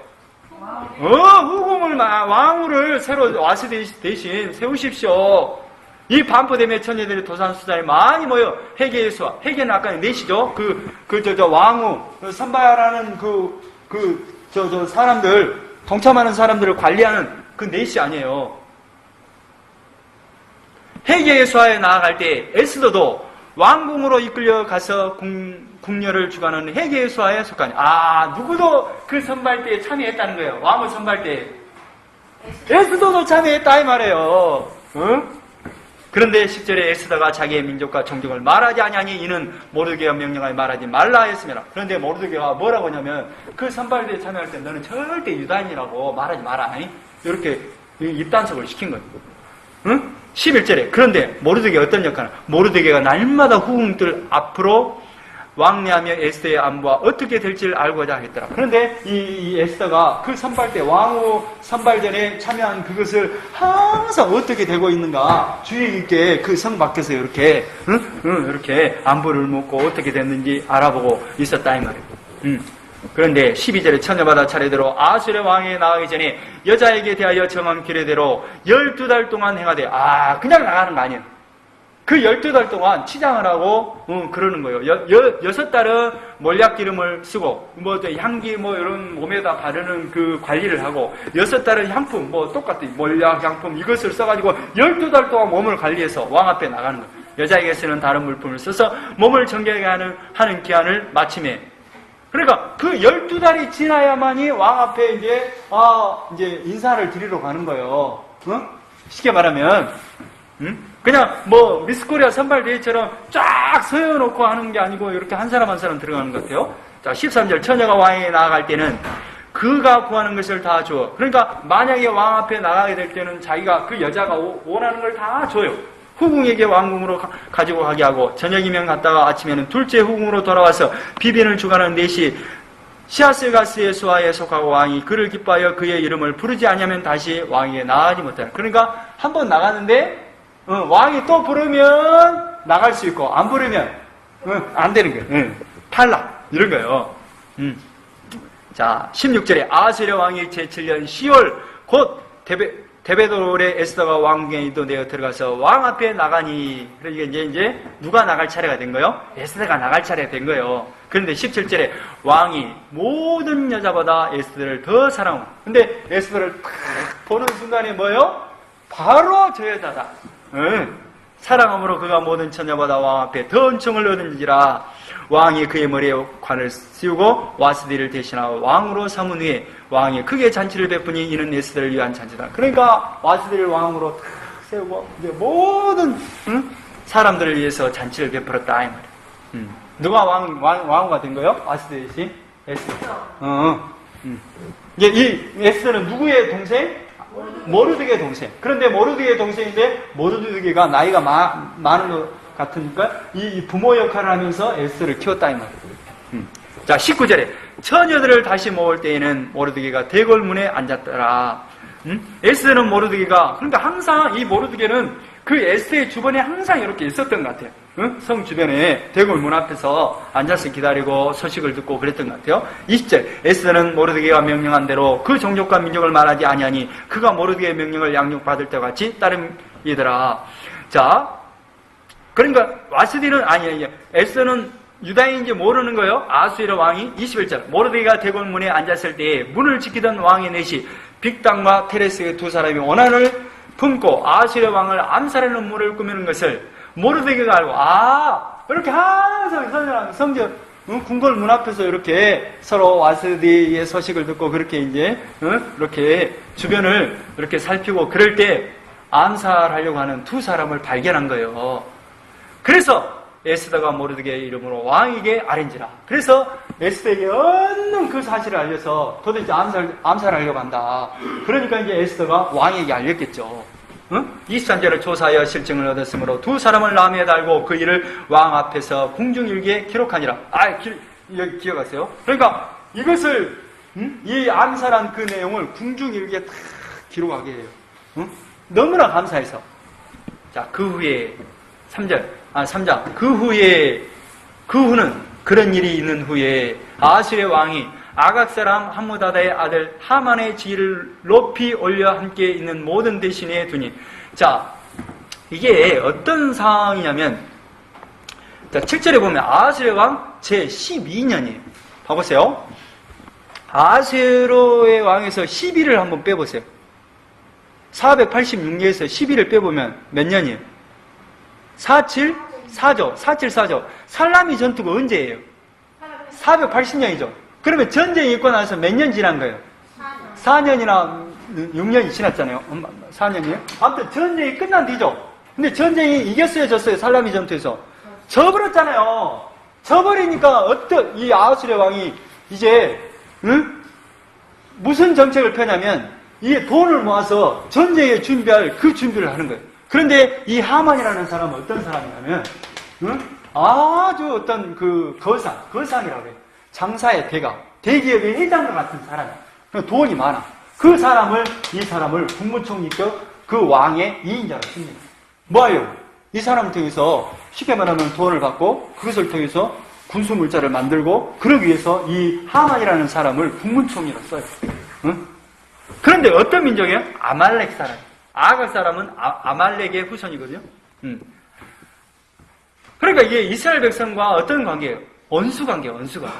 후궁을 왕후를 새로 와스 대신 세우십시오. 이 반포되면 처녀들이 도산수단에 많이 모여 회개의 수와 회개는 아까 넷이죠. 왕후 선발하는 사람들 동참하는 사람들을 관리하는 그 넷이 아니에요. 회개의 수하에 나아갈 때 에스더도 왕궁으로 이끌려 가서 궁녀를 주관하는 회개의 수하에 속하니 누구도 그 선발대에 참여했다는 거예요. 왕후 선발대에 에스더도 참여했다 이 말이에요. 응? 그런데 10절에 에스더가 자기의 민족과 종족을 말하지 아니하니 이는 모르드게가 명령하여 말하지 말라 했습니다. 그런데 모르드게가 뭐라고 하냐면 그 선발대에 참여할 때 너는 절대 유다인이라고 말하지 마라. 이렇게 입단속을 시킨 거예요. 응? 11절에 그런데 모르드게 어떤 역할을? 모르드게가 날마다 후궁들 앞으로 왕래하며 에스더의 안부와 어떻게 될지를 알고자 했더라. 그런데 이 에스더가 그 선발대 왕후 선발전에 참여한 그것을 항상 어떻게 되고 있는가 주의 깊게 그 성 밖에서 이렇게 이렇게 안부를 묻고 어떻게 됐는지 알아보고 있었다 이 말이에요. 그런데 12절에 처녀마다 차례대로 아수르 왕에 나가기 전에 여자에게 대하여 정한 규례대로 12달 동안 행하되 그냥 나가는 거 아니에요. 그 12달 동안 치장을 하고 그러는 거예요. 6달은 몰약 기름을 쓰고 향기 이런 몸에다 바르는 그 관리를 하고 6달은 향품 똑같이 몰약 향품 이것을 써가지고 12달 동안 몸을 관리해서 왕 앞에 나가는 거예요. 여자에게 쓰는 다른 물품을 써서 몸을 정결하게 하는 기한을 마침에 그러니까 그 12달이 지나야만이 왕 앞에 이제 인사를 드리러 가는 거예요. 쉽게 말하면 그냥 미스코리아 선발대회처럼 쫙 서여놓고 하는 게 아니고 이렇게 한 사람 한 사람 들어가는 것 같아요. 자, 13절 처녀가 왕에게 나아갈 때는 그가 구하는 것을 다 줘. 그러니까 만약에 왕 앞에 나가게 될 때는 자기가 그 여자가 원하는 걸 다 줘요. 후궁에게 왕궁으로 가지고 가게 하고 저녁이면 갔다가 아침에는 둘째 후궁으로 돌아와서 비빈을 주관하는 넷이 시아스가스의 수하에 속하고 왕이 그를 기뻐하여 그의 이름을 부르지 않으면 다시 왕에게 나가지 못하는. 그러니까 한 번 나가는데 왕이 또 부르면 나갈 수 있고 안 부르면 안 되는 거예요. 탈락 이런 거예요. 자 16절에 아수르 왕이 제7년 10월 곧 데베돌의 에스더가 왕궁에 인도되어 들어가서 왕 앞에 나가니. 그러니까 이제 누가 나갈 차례가 된 거예요? 에스더가 나갈 차례가 된 거예요. 그런데 17절에 왕이 모든 여자보다 에스더를 더 사랑하고. 근데 에스더를 탁 보는 순간에 뭐예요? 바로 저 여자다. 사랑함으로 그가 모든 처녀보다 왕 앞에 더 은총을 얻은지라. 왕이 그의 머리에 관을 씌우고 와스디를 대신하고 왕으로 삼은 후에 왕이 크게 잔치를 베푸니 이는 에스더를 위한 잔치다. 그러니까 와스디를 왕으로 탁 세우고 이제 모든 사람들을 위해서 잔치를 베풀었다 이 말이에요. 누가 왕후가 된 거예요? 와스디 대신 에스더. 이제 이 에스더는 누구의 동생? 모르드게의 동생. 그런데 모르드게의 동생인데 모르드게가 나이가 많은 것 같으니까 이 부모 역할을 하면서 에스더를 키웠다 이 말이에요. 자 19절에 처녀들을 다시 모을 때에는 모르드게가 대궐문에 앉았더라. 에스더는 모르드게가, 그러니까 항상 이 모르드게는 그 에스더의 주변에 항상 이렇게 있었던 것 같아요. 성 주변에 대궐문 앞에서 앉아서 기다리고 소식을 듣고 그랬던 것 같아요. 20절, 에스더는 모르드게가 명령한 대로 그 종족과 민족을 말하지 아니하니 그가 모르드게의 명령을 양육받을 때와 같이 따름이더라. 자, 그러니까 와스디는 에스더는 유다인인지 모르는 거예요. 아수에르 왕이 21절, 모르드게가 대궐문에 앉았을 때에 문을 지키던 왕의 넷이 빅당과 테레스의 두 사람이 원한을 품고 아수에르 왕을 암살하는 문을 꾸미는 것을 모르드게가 알고, 이렇게 항상 성전 궁궐 문 앞에서 이렇게 서로 와스디의 소식을 듣고 그렇게 이제 이렇게 주변을 이렇게 살피고 그럴 때 암살하려고 하는 두 사람을 발견한 거예요. 그래서 에스더가 모르드게의 이름으로 왕에게 아뢰니라. 그래서 에스더에게 얼른 그 사실을 알려서 도대체 암살하려고 한다. 그러니까 이제 에스더가 왕에게 알렸겠죠. 23절을 조사하여 실증을 얻었으므로 두 사람을 나무에 달고 그 일을 왕 앞에서 궁중일기에 기록하니라. 여기 기억하세요? 그러니까 이것을 이 암살한 그 내용을 궁중일기에 다 기록하게 해요. 너무나 감사해서. 자, 그 후에 3장. 그 후는 그런 일이 있는 후에 아수르의 왕이 아각 사람 함무다다의 아들 하만의 지위를 높이 올려 함께 있는 모든 대신에 두니. 자, 이게 어떤 상황이냐면, 자, 7절에 보면 아수르의 왕 제12년이에요. 봐보세요. 아수르의 왕에서 12를 한번 빼보세요. 486년에서 12를 빼보면 몇 년이에요? 474죠. 살라미 전투가 언제예요? 480년이죠. 그러면 전쟁이 있고 나서 몇 년 지난 거예요? 4년이나 6년이 지났잖아요. 4년이에요? 아무튼 전쟁이 끝난 뒤죠. 근데 전쟁이 이겼어요, 졌어요? 살라미 전투에서. 져버렸잖아요. 져버리니까 이 아수르 왕이 이제 무슨 정책을 펴냐면 이 돈을 모아서 전쟁에 준비할 그 준비를 하는 거예요. 그런데 이 하만이라는 사람은 어떤 사람이냐면 아주 어떤 그 거상이라고 해요. 장사의 대기업의 회장과 같은 사람이에요. 돈이 많아. 이 사람을 국무총리급 그 왕의 2인자로 씁니다. 뭐예요? 이 사람을 통해서 쉽게 말하면 돈을 받고 그것을 통해서 군수물자를 만들고 그러기 위해서 이 하만이라는 사람을 국무총리로 써요. 그런데 어떤 민족이에요? 아말렉 사람. 아각 사람은 아말렉의 후손이거든요. 그러니까 이게 이스라엘 백성과 어떤 관계예요? 원수 관계예요, 원수가.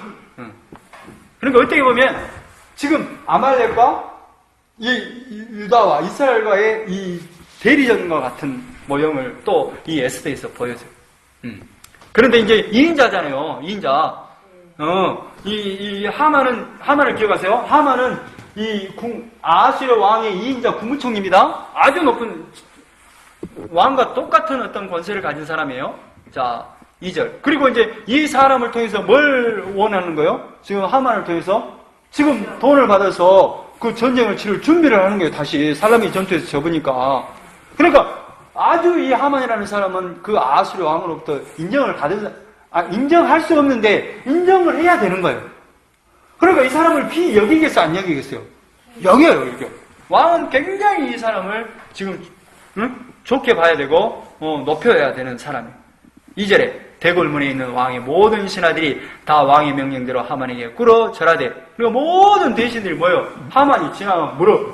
그러니까 어떻게 보면 지금 아말렉과 이 유다와 이스라엘과의 이 대리전과 같은 모형을 또 이 에스더에서 보여줘요. 그런데 이제 2인자잖아요, 2인자. 이 하만을 기억하세요? 하만은 아수르 왕의 2인자 국무총리입니다. 아주 높은 왕과 똑같은 어떤 권세를 가진 사람이에요. 자, 2절. 그리고 이제 이 사람을 통해서 뭘 원하는 거예요? 지금 하만을 통해서 지금 돈을 받아서 그 전쟁을 치를 준비를 하는 거예요. 다시 살라미 전투에서 접으니까. 그러니까 아주 이 하만이라는 사람은 그 아수르 왕으로부터 인정할 수 없는데 인정을 해야 되는 거예요. 그러니까 이 사람을 비여기겠어, 안 여기겠어요? 여겨요, 여겨. 왕은 굉장히 이 사람을 지금 좋게 봐야 되고 높여야 되는 사람이에요. 2절에 대궐문에 있는 왕의 모든 신하들이 다 왕의 명령대로 하만에게 꿇어 절하되, 그리고 모든 대신들이 뭐예요? 하만이 지나가면 물어,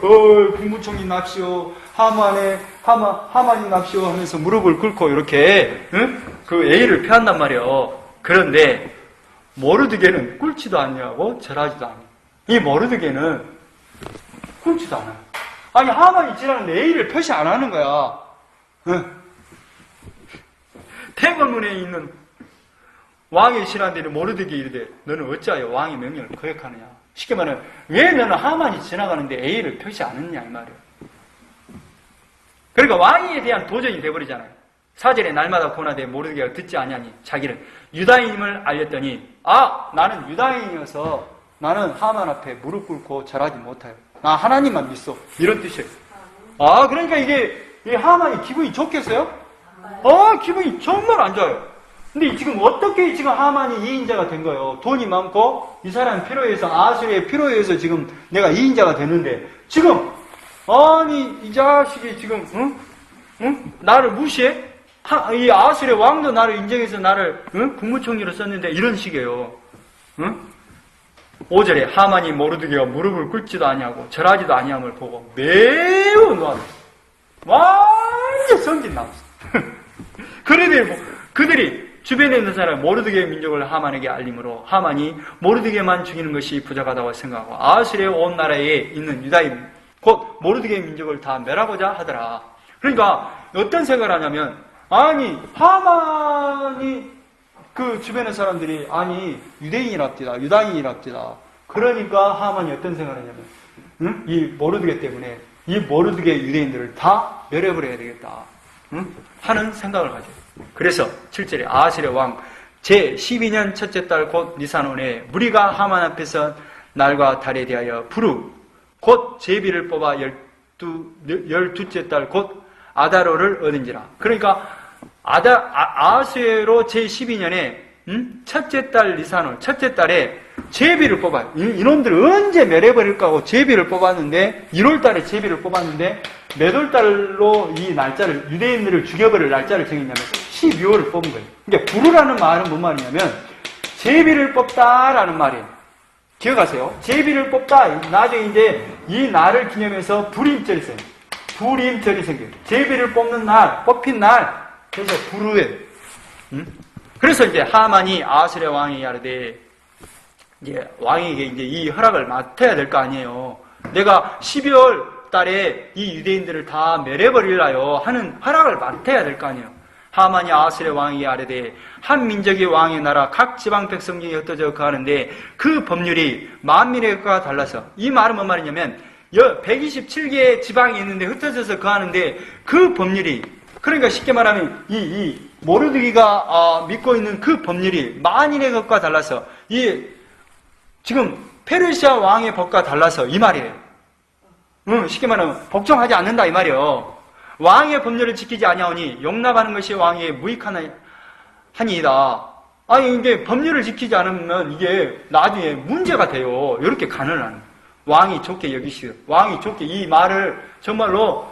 국무총리 납시오, 하만이 납시오 하면서 무릎을 꿇고 이렇게 그 예의를 표한단 말이에요. 그런데 모르드게는 꿇지도 않냐고 절하지도 않아요. 이 모르드게는 꿇지도 않아요. 아니, 하만이 지나가는데 예의를 표시 안 하는 거야. 대궐문에 있는 왕의 신하들이 모르드게 이르되 너는 어찌하여 왕의 명령을 거역하느냐. 쉽게 말하면 왜 너는 하만이 지나가는데 예의를 표시 안 했냐 이 말이에요. 그러니까 왕위에 대한 도전이 돼버리잖아요. 4절에 날마다 고나되 모르드게가 듣지 아니하니 자기는 유다인임을 알렸더니 나는 유다인이어서 나는 하만 앞에 무릎 꿇고 절하지 못해요. 나 하나님만 믿어. 이런 뜻이에요. 그러니까 이게 이 하만이 기분이 좋겠어요? 기분이 정말 안 좋아요. 근데 지금 어떻게 지금 하만이 2인자가 된 거예요? 돈이 많고 이 사람 필요해서 아수리의 필요해서 지금 내가 2인자가 되는데 지금 아니 이 자식이 지금 나를 무시해? 이 아수리의 왕도 나를 인정해서 나를 국무총리로 썼는데 이런 식이에요. 5절에 하만이 모르드게가 무릎을 꿇지도 아니하고 절하지도 아니함을 보고 매우 노하다. 완전 성질 나왔어. 그들이 주변에 있는 사람 모르드게의 민족을 하만에게 알림으로 하만이 모르드게만 죽이는 것이 부족하다고 생각하고 아수리의 온 나라에 있는 유다인 곧 모르드게의 민족을 다 멸하고자 하더라. 그러니까 어떤 생각을 하냐면 아니 하만이 그 주변의 사람들이 아니 유대인이랍디다 유다인이랍디다. 그러니까 하만이 어떤 생각을 하냐면 이 모르드게 때문에 이 모르드게 유대인들을 다 멸해버려야 되겠다 하는 생각을 가져요. 그래서 7절에 아하스의 왕 제12년 첫째 달 곧 니산온에 무리가 하만 앞에서 날과 달에 대하여 부르 곧 제비를 뽑아 12째 달 곧 아다로를 얻은지라. 그러니까 아하스로 제12년에 첫째 달 니산온 첫째 달에 제비를 뽑아요. 이놈들을 언제 멸해버릴까 하고 제비를 뽑았는데 1월 달에 제비를 뽑았는데 몇 월 달로 이 날짜를 유대인들을 죽여버릴 날짜를 정했냐면 12월을 뽑은 거예요. 그러니까 부르라는 말은 뭔 말이냐면 제비를 뽑다라는 말이에요. 기억하세요. 제비를 뽑다. 나중에 이제 이 날을 기념해서 불임절이 있어요. 불임절이 생겨요. 제비를 뽑는 날, 뽑힌 날. 그래서 부르예요. 그래서 이제 하만이 아하스의 왕이 야르되 이제 왕에게 이제 이 허락을 맡아야 될 거 아니에요. 내가 12월 달에 이 유대인들을 다 멸해버리라요 하는 허락을 맡아야 될 거 아니에요. 하만이 아하스의 왕에게 아뢰되 한 민족이 왕의 나라 각 지방 백성 중에 흩어져 거하는데 그 법률이 만민의 것과 달라서 이 말은 뭔 말이냐면 127개의 지방이 있는데 흩어져서 거하는데 그 법률이 그러니까 쉽게 말하면 이 모르드기가 믿고 있는 그 법률이 만인의 것과 달라서 지금 페르시아 왕의 법과 달라서 이 말이에요. 쉽게 말하면 복종하지 않는다 이 말이에요. 왕의 법률을 지키지 아니하오니 용납하는 것이 왕의 무익하니이다. 아니 이게 법률을 지키지 않으면 이게 나중에 문제가 돼요. 이렇게 간을 하는 왕이 좋게 여기시오. 왕이 좋게 이 말을 정말로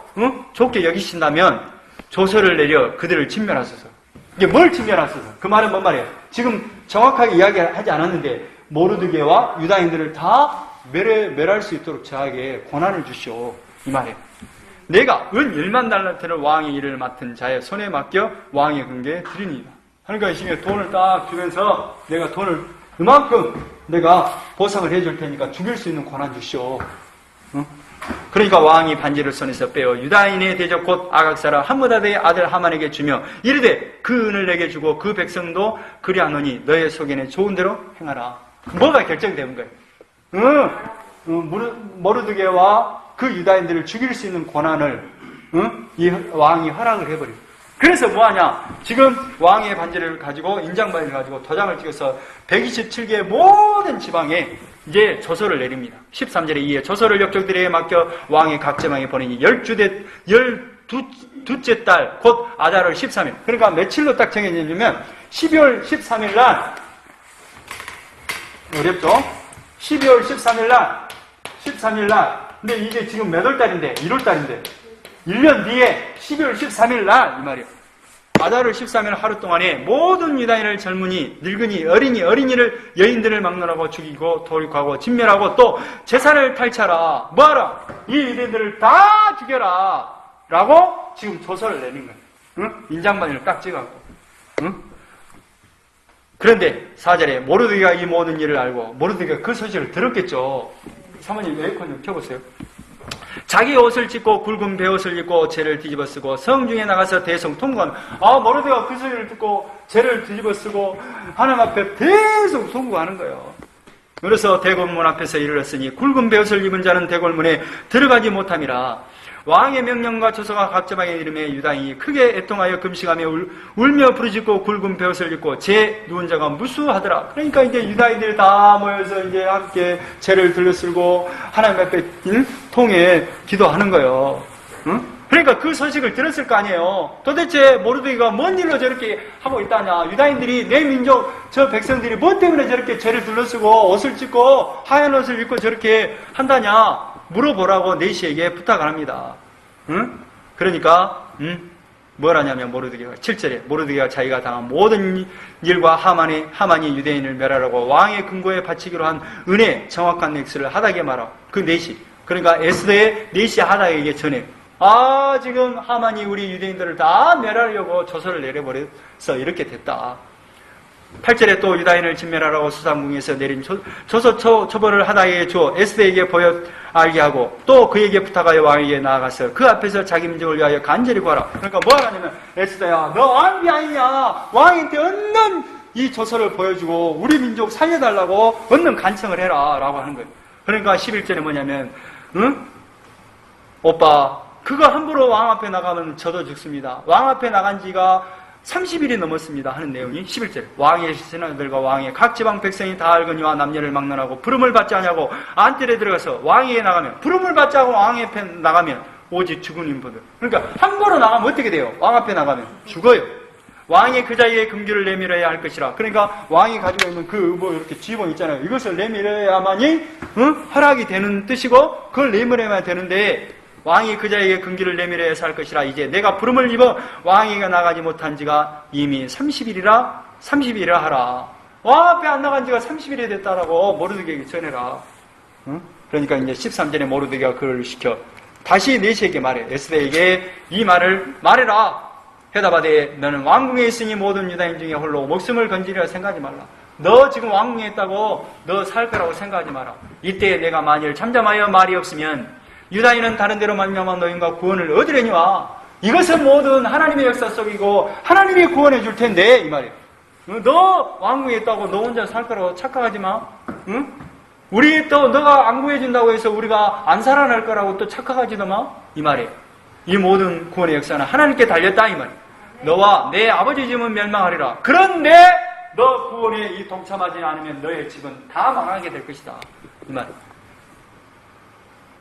좋게 여기신다면 조서를 내려 그들을 진멸하소서. 이게 뭘 진멸하소서? 그 말은 뭔 말이에요? 지금 정확하게 이야기하지 않았는데 모르드게와 유다인들을 다 멸할 수 있도록 저에게 권한을 주시오. 이 말이에요. 내가 은 1만 달란트를 왕의 일을 맡은 자의 손에 맡겨 왕의 근계에 드리니이다. 그러니까 이 시기에 돈을 딱 주면서 내가 돈을 그만큼 내가 보상을 해줄 테니까 죽일 수 있는 권한 주시오. 그러니까 왕이 반지를 손에서 빼어 유다인의 대적 곧 아각사라 함므다드의 아들 하만에게 주며 이르되 그 은을 내게 주고 그 백성도 그리하노니 너의 속에는 좋은 대로 행하라. 뭐가 결정되는 거예요? 모르드게와 그 유다인들을 죽일 수 있는 권한을 이 왕이 허락을 해버려요. 그래서 뭐하냐? 지금 왕의 반지를 가지고 인장반지를 가지고 도장을 찍어서 127개의 모든 지방에 이제 조서를 내립니다. 13절에 이에 조서를 역적들에게 맡겨 왕의 각 지방에 보내니 12째 달 곧 아달월 13일. 그러니까 며칠로 딱 정해지냐면 12월 13일 날 어렵죠? 12월 13일 날 근데 이게 지금 몇 월 달인데? 1월 달인데 1년 뒤에 12월 13일 날 이 말이에요. 아달월 13일 하루 동안에 모든 유다인을 젊은이, 늙은이, 어린이를 여인들을 막론하고 죽이고 돌이하고 진멸하고 또 재산을 탈취하라. 뭐하라? 이 유대인들을 다 죽여라. 라고 지금 조서를 내는 거예요. 인장반지를 딱 찍어갖고. 그런데 4절에 모르드게가 이 모든 일을 알고 모르드게가 그 소식을 들었겠죠. 사모님 에어컨 좀 켜보세요. 자기 옷을 찢고 굵은 베옷을 입고 재를 뒤집어 쓰고 성중에 나가서 대성 통곡하는 모르드게가 그 소리를 듣고 재를 뒤집어 쓰고 하나님 앞에 계속 통곡하는 거예요. 그래서 대궐문 앞에서 이르렀으니 굵은 베옷을 입은 자는 대궐문에 들어가지 못함이라. 왕의 명령과 조서가 각 지방에 이름에 유다인이 크게 애통하여 금식하며 울며 부르짖고 굵은 베옷을 입고 재 누운 자가 무수하더라. 그러니까 이제 유다인들이 다 모여서 이제 함께 재를 들려쓰고 하나님 앞에 통해 기도하는 거예요. 그러니까 그 소식을 들었을 거 아니에요. 도대체 모르드게가 뭔 일로 저렇게 하고 있다냐. 유다인들이 내 민족 저 백성들이 뭐 때문에 저렇게 죄를 둘러쓰고 옷을 찢고 하얀 옷을 입고 저렇게 한다냐 물어보라고 네시에게 부탁을 합니다. 응? 그러니까 뭘 하냐면 모르드게가 7절에 모르드게가 자기가 당한 모든 일과 하만이 유대인을 멸하라고 왕의 근고에 바치기로 한 은혜 정확한 액수를 하닥에 말하. 그 네시, 그러니까 에스더의 네시 하닥에게 전해. 지금 하만이 우리 유대인들을 다 멸하려고 조서를 내려버려서 이렇게 됐다. 8절에 또 유다인을 진멸하라고 수상궁에서 내린 조서 처벌을 하닥에게 주어 에스더에게 보여 알게 하고 또 그에게 부탁하여 왕에게 나아가서 그 앞에서 자기 민족을 위하여 간절히 구하라. 그러니까 뭐 하냐면 에스더야 너 왕비 아니냐. 왕한테 얼른 이 조서를 보여주고 우리 민족 살려달라고 얼른 간청을 해라 라고 하는 거예요. 그러니까 11절에 뭐냐면 오빠 그거 함부로 왕 앞에 나가면 저도 죽습니다. 왕 앞에 나간 지가 30일이 넘었습니다 하는 내용이 11절. 왕의 신하들과 왕의 각 지방 백성이 다 알거니와 남녀를 막론하고 부름을 받지 않냐고 안뜰에 들어가서 왕에게 나가면 부름을 받지 않고 왕 앞에 나가면 오직 죽은 인부들. 그러니까 함부로 나가면 어떻게 돼요? 왕 앞에 나가면 죽어요. 왕이 그 자리에 금규를 내밀어야 할 것이라. 그러니까 왕이 가지고 있는 그 이렇게 지붕 있잖아요. 이것을 내밀어야만이 허락이 되는 뜻이고 그걸 내밀어야만 되는데 왕이 그 자리에 금기를 내밀어야 할 것이라. 이제 내가 부름을 입어 왕이가 나가지 못한 지가 이미 30일이라 하라. 왕 앞에 안 나간 지가 30일이 됐다라고 모르드게에게 전해라. 그러니까 이제 13절에 모르드게가 그를 시켜 다시 네시에게 말해. 에스더에게 이 말을 말해라. 해답하되 너는 왕궁에 있으니 모든 유다인 중에 홀로 목숨을 건지리라 생각하지 말라. 너 지금 왕궁에 있다고 너 살 거라고 생각하지 마라. 이때 내가 만일 잠잠하여 말이 없으면 유다인은 다른 데로 말미암아 너희가 구원을 얻으려니와 이것은 모든 하나님의 역사 속이고 하나님이 구원해 줄 텐데 이 말이에요. 너 왕궁에 있다고 너 혼자 살 거라고 착각하지 마. 응? 우리 또 너가 안 구해준다고 해서 우리가 안 살아날 거라고 또 착각하지도 마. 이 말이에요. 이 모든 구원의 역사는 하나님께 달렸다 이 말이에요. 너와 내 아버지 집은 멸망하리라. 그런데 너 구원에 이 동참하지 않으면 너의 집은 다 망하게 될 것이다. 이 말이에요.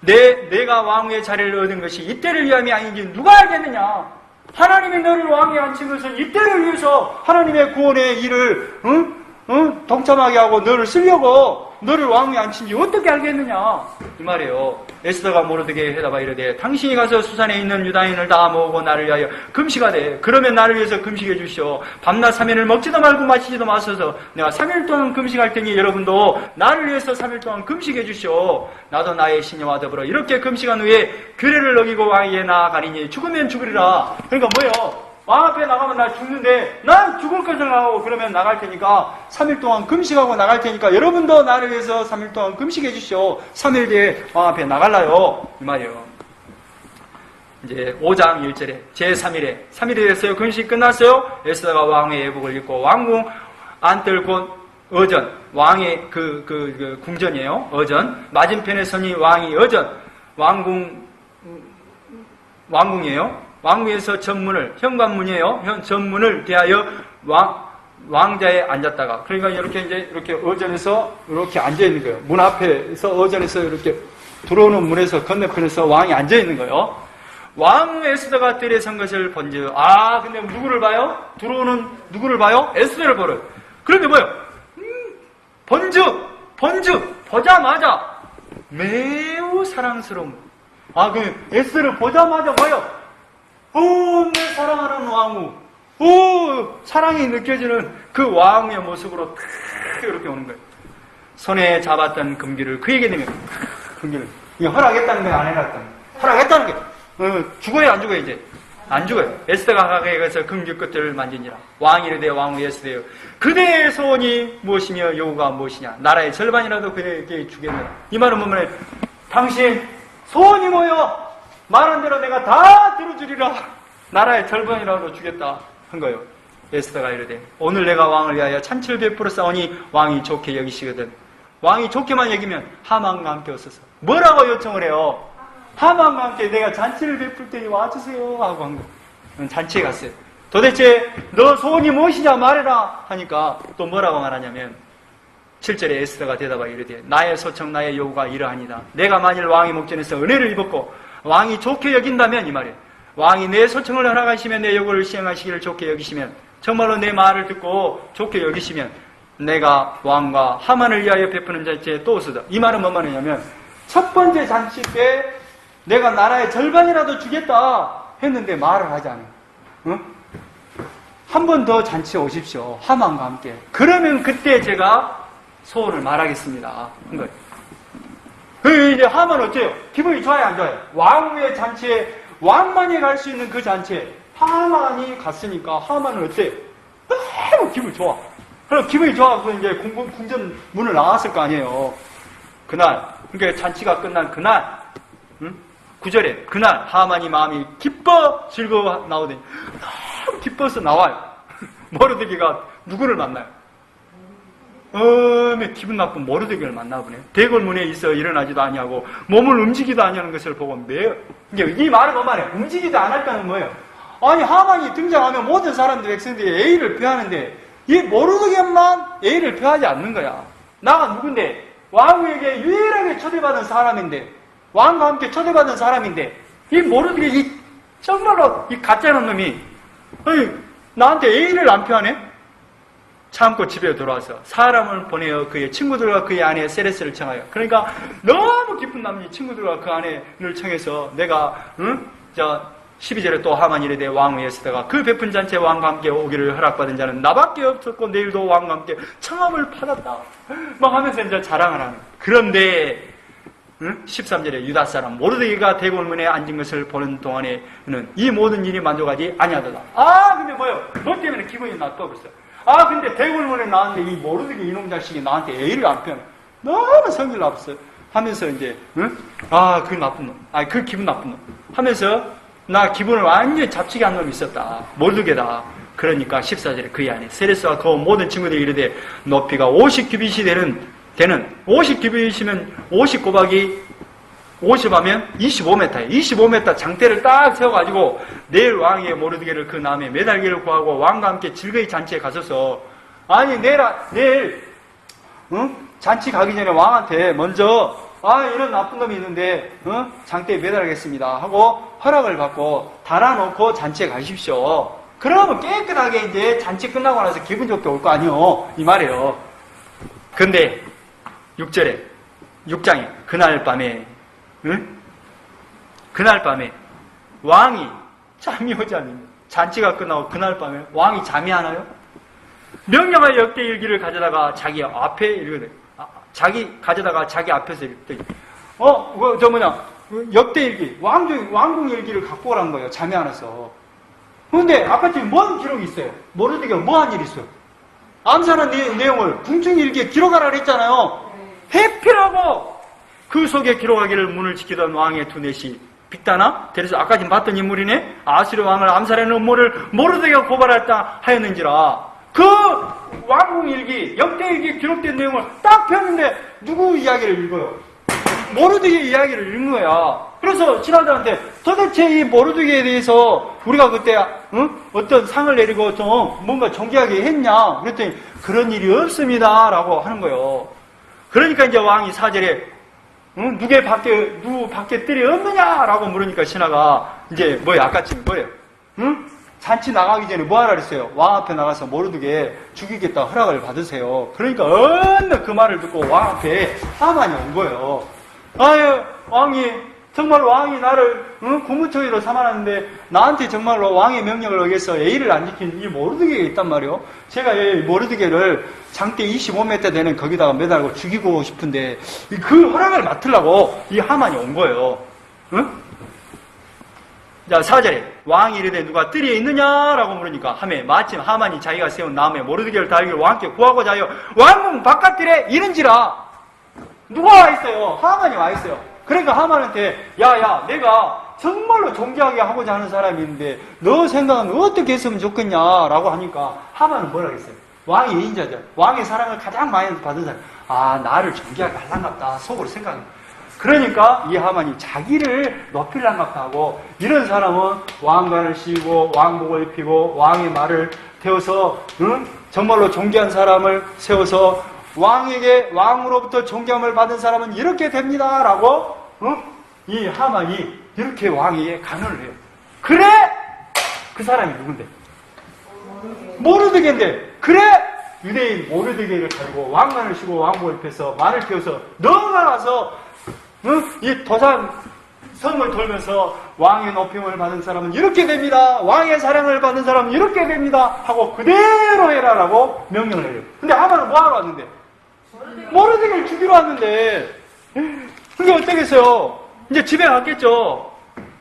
내가 왕의 자리를 얻은 것이 이때를 위함이 아닌지 누가 알겠느냐. 하나님이 너를 왕에 앉힌 것은 이때를 위해서 하나님의 구원의 일을 동참하게 하고 너를 쓰려고 너를 왕에 앉힌지 어떻게 알겠느냐 이 말이에요. 에스더가 모르드게에 해답하 이르되 당신이 가서 수산에 있는 유다인을 다 모으고 나를 위하여 금식하되 그러면 나를 위해서 금식해 주시오. 밤낮 3일을 먹지도 말고 마시지도 마소서. 내가 3일 동안 금식할 테니 여러분도 나를 위해서 3일 동안 금식해 주시오. 나도 나의 시녀와 더불어 이렇게 금식한 후에 규례를 어기고 왕에게 나아가리니 죽으면 죽으리라. 그러니까 뭐예요? 왕 앞에 나가면 나 죽는데 난 죽을 것을 생각하고 그러면 나갈 테니까 3일 동안 금식하고 나갈 테니까 여러분도 나를 위해서 3일 동안 금식해 주시오. 3일 뒤에 왕 앞에 나갈라요 이 말이에요. 이제 5장 1절에 제3일에 3일이 됐어요. 금식 끝났어요. 에스더가 왕의 예복을 입고 왕궁 안뜰 곳 어전 왕의 그 궁전이에요. 어전 맞은편에 서니 왕이 어전 왕궁이에요. 왕궁에서 전문을, 현관문이에요. 전문을 대하여 왕자에 앉았다가, 그러니까 이렇게 어전에서 이렇게 앉아있는 거예요. 문 앞에서 어전에서 이렇게 들어오는 문에서 건너편에서 왕이 앉아있는 거예요. 왕 에스더가 뜰에 선 것을 본즉, 근데 누구를 봐요? 들어오는 누구를 봐요? 에스더를 보러. 그런데 뭐예요? 본즉, 보자마자 매우 사랑스러운. 그 에스더를 보자마자 뭐예요? 내 사랑하는 왕후. 사랑이 느껴지는 그 왕의 모습으로 탁 이렇게 오는 거예요. 손에 잡았던 금기를 그에게 내면 금기를. 이거 허락했다는 거예요? 안 해놨다는 거예요? 허락했다는 거예요. 죽어요? 안 죽어요? 이제? 안 죽어요. 에스더가 가까이 가서 금기 끝을 만지니라. 왕이 이르되 왕후 에스더여 그대의 소원이 무엇이며 요구가 무엇이냐. 나라의 절반이라도 그대에게 주겠느라. 이 말은 뭐냐면 당신 소원이 뭐요? 말한 대로 내가 다 들어주리라. 나라의 절반이라도 주겠다 한 거예요. 에스더가 이르되 오늘 내가 왕을 위하여 찬치를 베풀어 싸우니 왕이 좋게 여기시거든. 왕이 좋게만 여기면 하만과 함께 오소서. 뭐라고 요청을 해요? 하만과 함께 내가 잔치를 베풀 테니 와주세요 하고 한 거예요. 잔치에 갔어요. 도대체 너 소원이 무엇이냐 말해라 하니까 또 뭐라고 말하냐면 7절에 에스더가 대답하여 이르되 나의 소청 나의 요구가 이러하니다. 내가 만일 왕의 목전에서 은혜를 입었고 왕이 좋게 여긴다면 이 말이에요. 왕이 내 소청을 허락하시면 내 요구를 시행하시기를 좋게 여기시면 정말로 내 말을 듣고 좋게 여기시면 내가 왕과 하만을 위하여 베푸는 잔치에 또 쓰다. 이 말은 뭔 말이냐면 첫 번째 잔치 때 내가 나라의 절반이라도 주겠다 했는데 말을 하지 않아요. 응? 한 번 더 잔치에 오십시오. 하만과 함께. 그러면 그때 제가 소원을 말하겠습니다. 한 거예요. 이제 하만 어때요? 기분이 좋아요, 안 좋아요? 왕의 잔치에, 왕만이 갈 수 있는 그 잔치에 하만이 갔으니까 하만은 어때요? 너무 기분이 좋아. 그럼 기분이 좋아서 이제 궁전 문을 나갔을 거 아니에요. 그날, 그러니까 잔치가 끝난 그날, 응? 9절에 그날 하만이 마음이 기뻐 즐거워 나오더니 너무 기뻐서 나와요. 모르드게가 누구를 만나요? 기분 나쁜 모르드게를 만나보네. 대궐문에 있어 일어나지도 아니하고 몸을 움직이도 아니하는 것을 보고 매요. 이 말은 뭔 말이에요? 움직이도 안 할까는 뭐예요? 아니 하만이 등장하면 모든 사람들 백성들이 A를 표하는데 이 모르드게만 A를 표하지 않는 거야. 나가 누군데? 왕에게 유일하게 초대받은 사람인데 왕과 함께 초대받은 사람인데 이 모르드게 이 정말로 이 가짜는 놈이 나한테 A를 안 표하네? 참고 집에 돌아와서 사람을 보내어 그의 친구들과 그의 아내 세레스를 청하여 그러니까 너무 기쁜 남이 친구들과 그 아내를 청해서 내가 12절에 또 하만이 이르되 왕 위에 서다가 그 베푼 잔치에 왕과 함께 오기를 허락받은 자는 나밖에 없었고 내일도 왕과 함께 청함을 받았다 막 하면서 이제 자랑을 하는. 그런데 13절에 유다 사람 모르드게가 대궐문에 앉은 것을 보는 동안에는 이 모든 일이 만족하지 아니하더라. 근데 뭐요? 너 때문에 기분이 나빠 벌써. 근데 대궐문에 나왔는데 이 모르드게 이놈 자식이 나한테 A를 안 표현해. 너무 성질 나빴어요. 하면서 이제 그 나쁜 놈, 그 기분 나쁜 놈 하면서 나 기분을 완전히 잡치게 한 놈이 있었다. 모르드게다. 그러니까 14절에 그의 아내 세레스와 그 모든 친구들이 이르되 높이가 50규빗이 되는 50규빗이면 50 곱하기 50하면 25m예요. 25m 장대를 딱 세워가지고 내일 왕의 모르드게를 그 남에 매달기를 구하고 왕과 함께 즐거이 잔치에 가서서 내일 잔치 가기 전에 왕한테 먼저 이런 나쁜 놈이 있는데 장대에 매달겠습니다 하고 허락을 받고 달아놓고 잔치에 가십시오. 그러면 깨끗하게 이제 잔치 끝나고 나서 기분 좋게 올 거 아니요 이 말이에요. 근데 6장에 그날 밤에 왕이 잠이 오지 않습니다. 잔치가 끝나고 그날 밤에 왕이 잠이 안 와요? 명령할 역대일기를 가져다가 자기 앞에 읽거든. 자기 앞에서 읽더니 역대일기 왕궁일기를 갖고 오라는 거예요. 잠이 안 와서. 그런데 아까 지금 뭔 기록이 있어요? 모르드게가 뭐한 일이 있어요? 암살한 내용을 궁중일기에 기록하라 그랬잖아요. 해피라고 그 속에 기록하기를 문을 지키던 왕의 두넷이 빅다나? 그래서 아까 지금 봤던 인물이네? 아수르 왕을 암살하는 음모를 모르드게가 고발했다 하였는지라 그 왕궁일기, 역대일기 기록된 내용을 딱 폈는데 누구 이야기를 읽어요? 모르드게 이야기를 읽는 거야. 그래서 신하들한테 도대체 이 모르드게에 대해서 우리가 그때 어떤 상을 내리고 좀 뭔가 존귀하게 했냐? 그랬더니 그런 일이 없습니다 라고 하는 거예요. 그러니까 이제 왕이 4절에 누구 밖에 뜰이 없느냐? 라고 물으니까 신하가 이제 아까 지금 뭐예요? 잔치 나가기 전에 뭐 하라 그랬어요? 왕 앞에 나가서 모르드게 죽이겠다 허락을 받으세요. 그러니까 어느 그 말을 듣고 왕 앞에 하만이 온 거예요. 왕이 정말 왕이 나를 국무총리로 삼아놨는데 나한테 정말로 왕의 명령을 어겨서 A를 안 지킨 이 모르드게가 있단 말이에요. 제가 이 모르드게를 장대 25m 되는 거기다가 매달고 죽이고 싶은데 그 허락을 맡으려고 이 하만이 온 거예요. 자, 4절에 왕이 이르되 누가 뜰에 있느냐라고 물으니까 마침 하만이 자기가 세운 나무에 모르드게를 달기를 왕께 구하고자 하여 왕궁 바깥뜰에 이른지라. 누가 와 있어요? 하만이 와 있어요. 그러니까 하만한테 야야 내가 정말로 존경하게 하고자 하는 사람이 있는데 너 생각은 어떻게 했으면 좋겠냐라고 하니까 하만은 뭐라 그랬어요? 왕의 예인자죠. 왕의 사랑을 가장 많이 받은 사람. 나를 존경하게 하려는갑다 속으로 생각합니다. 그러니까 이 하만이 자기를 높이려는갑다 하고 이런 사람은 왕관을 씌우고 왕복을 입히고 왕의 말을 태워서 정말로 존귀한 사람을 세워서 왕으로부터 존경을 받은 사람은 이렇게 됩니다 라고 이 하만이 이렇게 왕에게 강연을 해요. 그래? 그 사람이 누군데? 모르드게인데, 그래? 유대인 모르드게를 가지고 왕관을 쓰고 왕복을 입혀서 말을 띄워서 너가 가서 이 도산 성을 돌면서 왕의 높임을 받은 사람은 이렇게 됩니다. 왕의 사랑을 받은 사람은 이렇게 됩니다. 하고 그대로 해라라고 명령을 해요. 근데 하만은 뭐하러 왔는데? 모르드게를 죽이러 왔는데. 근데 어떻겠어요? 이제 집에 갔겠죠.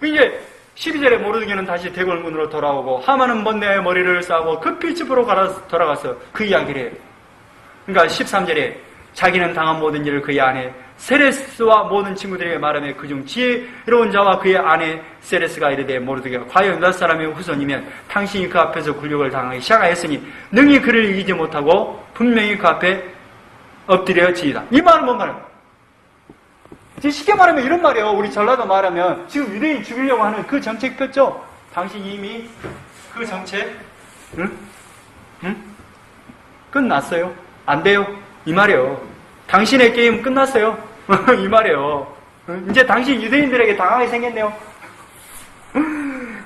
이제 12절에 모르드게는 다시 대궐문으로 돌아오고 하만은 먼 내 머리를 싸고 급히 집으로 돌아가서 그 이야기를 해요. 그러니까 13절에 자기는 당한 모든 일을 그의 아내 세레스와 모든 친구들에게 말하며 그중 지혜로운 자와 그의 아내 세레스가 이르되 모르드게가 과연 몇 사람의 후손이면 당신이 그 앞에서 굴욕을 당하기 시작하였으니 능히 그를 이기지 못하고 분명히 그 앞에 엎드려지이다. 이 말은 뭔가요? 쉽게 말하면 이런 말이에요. 우리 전라도 말하면 지금 유대인 죽이려고 하는 그 정책 폈죠? 당신이 이미 그 정책 끝났어요. 안 돼요. 이 말이에요. 당신의 게임 끝났어요. 이 말이에요. 이제 당신 유대인들에게 당하게 생겼네요.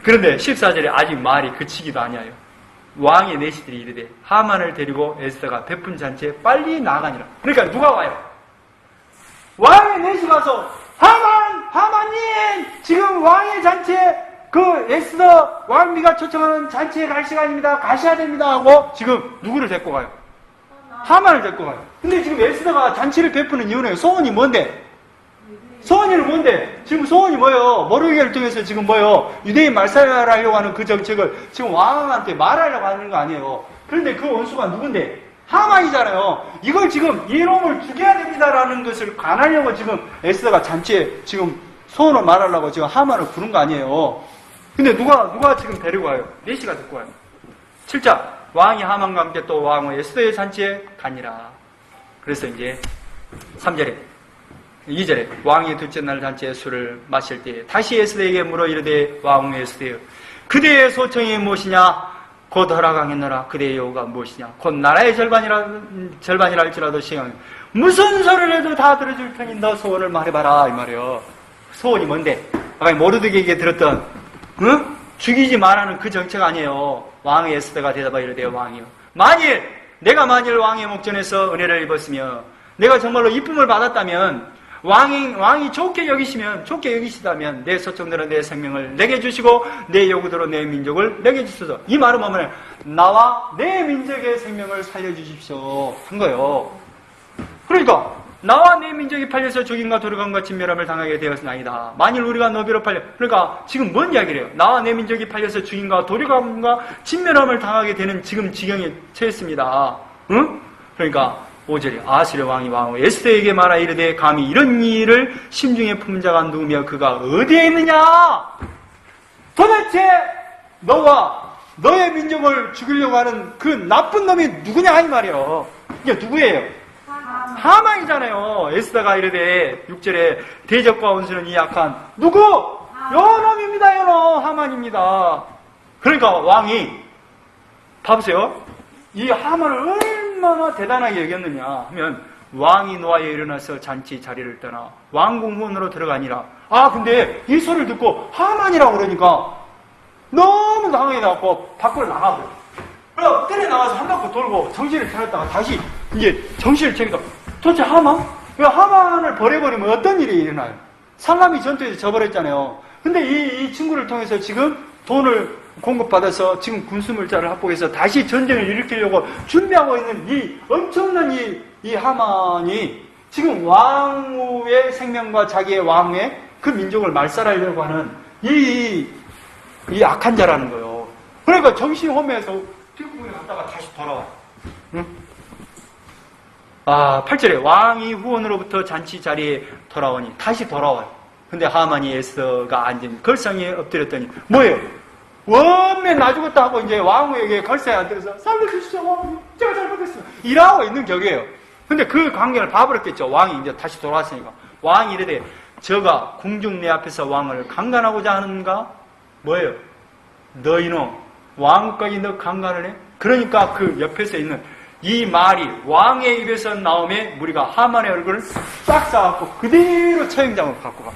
그런데 14절에 아직 말이 그치기도 아니하여 왕의 내시들이 이르되 하만을 데리고 에스더가 베푼 잔치에 빨리 나가니라. 그러니까 누가 와요? 왕의 내시 가서 하만님 지금 왕의 잔치에 그 에스더 왕비가 초청하는 잔치에 갈 시간입니다. 가셔야 됩니다 하고 지금 누구를 데리고 가요? 하만을 데리고 가요. 근데 지금 에스더가 잔치를 베푸는 이유는 소원이 뭔데? 소원이 뭔데? 지금 소원이 뭐예요? 모르게를 통해서 지금 뭐예요? 유대인 말살하려고 하는 그 정책을 지금 왕한테 말하려고 하는 거 아니에요. 그런데 그 원수가 누군데? 하만이잖아요. 이걸 지금 이놈을 죽여야 됩니다라는 것을 관하려고 지금 에스더가 잔치에 지금 소원을 말하려고 지금 하만을 부른 거 아니에요. 근데 누가 지금 데리고 와요? 내시가 데리고 와요. 7장 왕이 하만과 함께 또 왕의 에스더의 잔치에 가니라. 그래서 이제 3절에 2절에 왕이 둘째 날 잔치에 술을 마실 때 다시 에스더에게 물어 이르되 왕 에스더여 그대의 소청이 무엇이냐? 곧 허락하겠노라. 그대의 요구가 무엇이냐? 곧 나라의 절반이라 할지라도 시간 무슨 소리를 해도 다 들어줄 테니 너 소원을 말해봐라 이 말이에요. 소원이 뭔데? 아까 모르드게에게 들었던 죽이지 말라는 그 정책 아니에요. 왕의 에스더가 대답하여 이르되 왕이요 내가 만일 왕의 목전에서 은혜를 입었으며 내가 정말로 이쁨을 받았다면 왕이 좋게 여기시다면 내 소청대로 내 생명을 내게 주시고 내 요구대로 내 민족을 내게 주소서. 이 말은 뭐냐면 나와 내 민족의 생명을 살려주십시오 한 거예요. 그러니까 나와 내 민족이 팔려서 죽임과 도륙함과 진멸함을 당하게 되었나이다. 만일 우리가 너비로 팔려 그러니까 지금 뭔 이야기를 해요? 나와 내 민족이 팔려서 죽임과 도륙함과 진멸함을 당하게 되는 지금 지경에 처했습니다. 응? 그러니까 5절에 아수르 왕이 왕후 에스더에게 말하 이르되 감히 이런 일을 심중에 품은 자가 누구며 그가 어디에 있느냐? 도대체 너와 너의 민족을 죽이려고 하는 그 나쁜 놈이 누구냐 이 말이에요. 이게 누구예요? 하만이잖아요. 에스더가 이르되 6절에 대적과 원수는 이 악한 누구? 요놈입니다. 요놈 하만입니다. 그러니까 왕이 봐보세요. 이 하만을 얼마나 대단하게 여겼느냐 하면 왕이 노하여 일어나서 잔치 자리를 떠나 왕궁 후원으로 들어가니라. 근데 이 소리를 듣고 하만이라고 그러니까 너무 당황해 갖고 밖으로 나가고 뜰에 나가서 한 바퀴 돌고 정신을 차렸다가 다시 이제 정신을 차리니까 도대체 왜 하만을 버려버리면 어떤 일이 일어나요? 살라미 전투에서 져버렸잖아요. 근데 이 친구를 통해서 지금 돈을 공급받아서 지금 군수물자를 합복해서 다시 전쟁을 일으키려고 준비하고 있는 이 엄청난 이 하만이 지금 왕후의 생명과 자기의 왕의 그 민족을 말살하려고 하는 이 악한 자라는 거예요. 그러니까 정신이 혼미해서 필국에 갔다가 다시 돌아와요. 응? 8절에 왕이 후원으로부터 잔치 자리에 돌아오니 다시 돌아와요. 근데 하만이 에스더가 앉은 걸상에 엎드렸더니 뭐예요? 원맨 나 죽었다 하고 이제 왕후에게 걸상에 앉아서 살려주시죠 왕후 제가 잘못했어요 이러고 있는 격이에요. 근데 그 광경을 봐버렸겠죠. 왕이 이제 다시 돌아왔으니까 왕이 이르되 저가 궁중 내 앞에서 왕을 강간하고자 하는가? 뭐예요? 너 이놈 왕까지 너 강간을 해? 그러니까 그 옆에서 있는 이 말이 왕의 입에서 나오면 우리가 하만의 얼굴을 싹 싸갖고 그대로 처형장으로 갖고 가.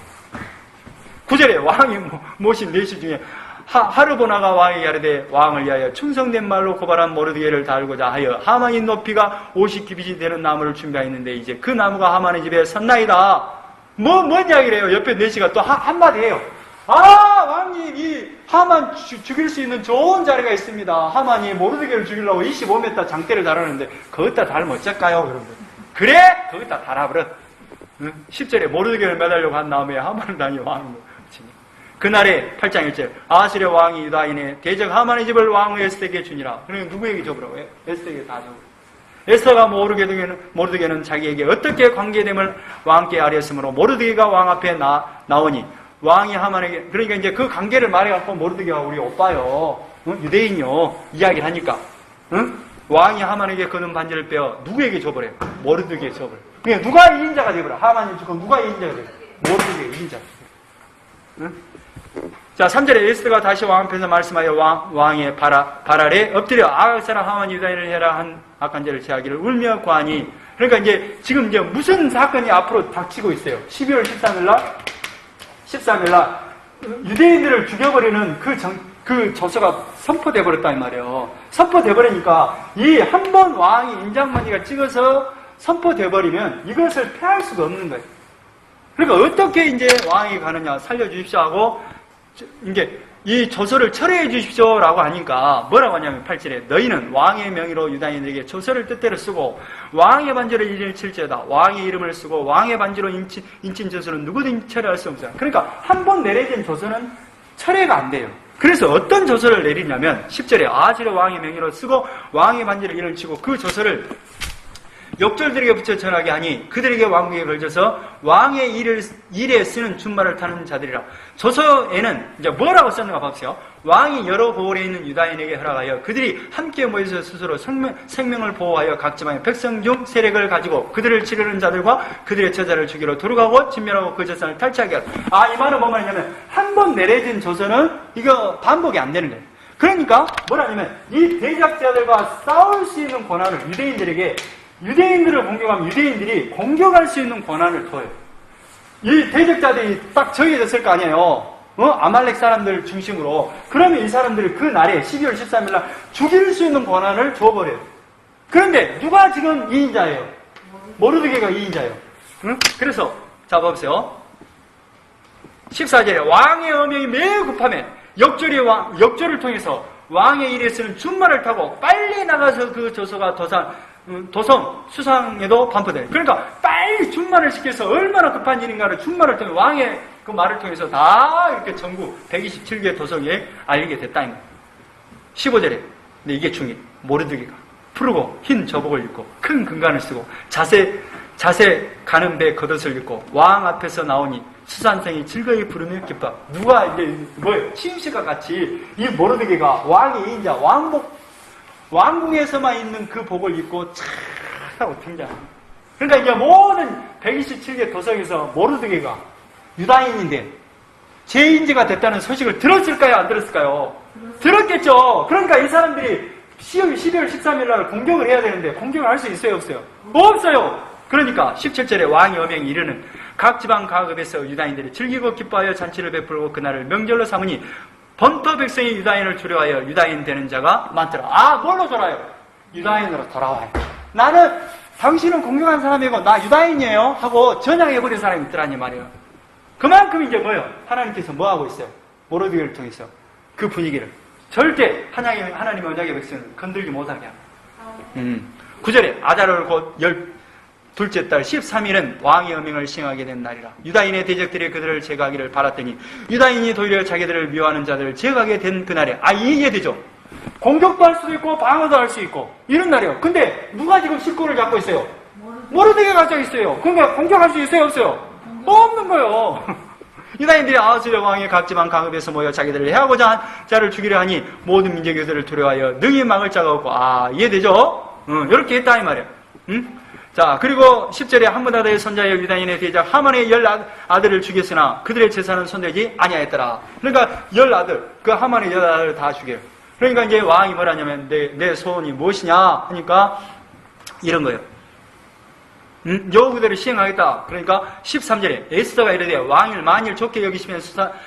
9절에 왕이 모신 내시 중에 하르보나가 왕에게 아뢰되 왕을 위하여 충성된 말로 고발한 모르드게를 달고자 하여 하만이 높이가 50규빗이 되는 나무를 준비하였는데 이제 그 나무가 하만의 집에 섰나이다. 뭔 이야기를 해요? 옆에 내시가 또 한마디 해요. 왕님, 이 하만 죽일 수 있는 좋은 자리가 있습니다. 하만이 모르드게를 죽이려고 25m 장대를 달았는데 거기다 달면 어쩔까요? 여러분. 그래? 거기다 달아버려. 10절에 모르드게를 매달려고 한 다음에 하만을 다니 왕을 치니. 그날에 8장 1절 아하스랴 왕이 유다인의 대적 하만의 집을 왕 에스더에게 주니라. 그러니까 누구에게 줘보라고 해요? 에스더에게 다 줘보라고. 에스더가 모르드게는 자기에게 어떻게 관계됨을 왕께 아뢰었으므로 모르드게가 왕 앞에 나오니 왕이 하만에게, 그러니까 이제 그 관계를 말해갖고 모르드게가 우리 오빠요, 유대인이요, 이야기를 하니까, 왕이 하만에게 거는 반지를 빼어 누구에게 줘버려요? 모르드게에 줘버려요. 그러니까 누가 이인자가 되버려? 하만이 죽고 누가 이인자가 돼요? 모르드게 이인자. 자, 3절에 에스더가 다시 왕 앞에서 말씀하여 왕의 발 아래 엎드려 아각 사람 하만 유다인을 해라 한 악한 죄를 제하기를 울며 구하니. 그러니까 이제 지금 이제 무슨 사건이 앞으로 닥치고 있어요? 12월 13일 날 유대인들을 죽여버리는 그 조서가 선포돼 버렸단 말이에요. 선포돼 버리니까 이 한 번 왕이 인장만이가 찍어서 선포돼 버리면 이것을 폐할 수가 없는 거예요. 그러니까 어떻게 이제 왕이 가느냐, 살려주십시오 하고 이제 이 조서를 철회해 주십시오라고 하니까 뭐라고 하냐면 8절에 너희는 왕의 명의로 유다인에게 조서를 뜻대로 쓰고 왕의 반지로 이름을 칠지어다. 왕의 이름을 쓰고 왕의 반지로 인친 조서는 누구든지 철회할 수 없어요. 그러니까 한 번 내려진 조서는 철회가 안 돼요. 그래서 어떤 조서를 내리냐면 10절에 아하스랴 왕의 명의로 쓰고 왕의 반지로 이름을 치고 그 조서를 역졸들에게 붙여 전하게 하니 그들에게 왕국에 걸쳐서 왕의 일에 쓰는 준말을 타는 자들이라. 조서에는 이제 뭐라고 썼는가 봐보세요. 왕이 여러 고을에 있는 유다인에게 허락하여 그들이 함께 모여서 스스로 생명을 보호하여 각 지방의 백성 중 세력을 가지고 그들을 치르는 자들과 그들의 처자를 죽이러 도륙하고 진멸하고 그 재산을 탈취하게 하라. 이 말은 뭐만 하냐면 한 번 내려진 조서는 이거 반복이 안 되는 거예요. 그러니까 뭐라냐면 이 대적자들과 싸울 수 있는 권한을 유대인들을 공격하면 유대인들이 공격할 수 있는 권한을 둬요. 이 대적자들이 딱 정해졌을 거 아니에요. 아말렉 사람들 중심으로. 그러면 이 사람들이 그 날에 12월 13일 날 죽일 수 있는 권한을 줘버려요. 그런데 누가 지금 2인자예요? 모르드게가 2인자예요. 그래서 자 봐보세요. 14절에 왕의 어명이 매우 급하면 역조를 통해서 왕의 일에 쓰는 준말을 타고 빨리 나가서 그 조서가 도성 수상에도 반포돼요. 그러니까 빨리 준말을 시켜서 얼마나 급한 일인가를 준말을 통해 왕의 그 말을 통해서 다 이렇게 전국 127개 도성에 알리게 됐다는 거예요. 15절에 근데 이게 중요해요. 모르드게가 푸르고 흰 저복을 입고 큰 금관을 쓰고 자세 가는 배 겉옷을 입고 왕 앞에서 나오니 수산생이 즐거이 부르며 기뻐. 누가 이제 뭐예요? 치우시가 같이 이 모르드게가 왕의 인자 왕궁에서만 있는 그 복을 입고 촥 하고 등장합니다. 그러니까 이제 모든 127개 도성에서 모르드게가 유다인인데 죄인지가 됐다는 소식을 들었을까요? 안 들었을까요? 들었겠죠. 그러니까 이 사람들이 12월 13일 날 공격을 해야 되는데 공격을 할 수 있어요? 없어요? 없어요. 그러니까 17절에 왕의 어명이 이르는 각 지방 각읍에서 유다인들이 즐기고 기뻐하여 잔치를 베풀고 그날을 명절로 삼으니 본토 백성이 유다인을 두려워하여 유다인 되는 자가 많더라. 뭘로 돌아요? 유다인으로 돌아와요. 나는 당신은 공격한 사람이고 나 유다인이에요 하고 전향해버린 사람이 있더라니 말이에요. 그만큼 이제 뭐예요? 하나님께서 뭐하고 있어요? 모르드게를 통해서 그 분위기를 절대 하나님의 언약의 백성을 건들지 못하게 합니다. 9절에 아달월 곧 둘째 달 13일은 왕의 어명을 시행하게 된 날이라. 유다인의 대적들이 그들을 제거하기를 바랐더니 유다인이 도리어 자기들을 미워하는 자들을 제거하게 된 그날에 이해되죠? 공격도 할 수도 있고 방어도 할 수 있고 이런 날이에요. 근데 누가 지금 실권을 잡고 있어요? 모르드게가 가지고 있어요. 그러니까 공격할 수 있어요? 없어요? 없는 거예요. 유다인들이 아하스랴 왕의 각 지방 강읍에서 모여 자기들을 해하고자 한 자를 죽이려 하니 모든 민족이 그들을 두려워하여 능히 막을 자가 없고 이해되죠? 이렇게 했다 이 말이에요. 자, 그리고 10절에 한문하다의 손자여 유다인의 대적 하만의 10 아들을 죽였으나 그들의 재산은 손대지 아니하였더라. 그러니까 10 아들, 그 하만의 10 아들을 다 죽여요. 그러니까 이제 왕이 뭐라냐면 내 소원이 무엇이냐 하니까 이런 거예요. 요 그대로 시행하겠다. 그러니까 13절에 에스더가 이르되 왕을 만일 좋게 여기시면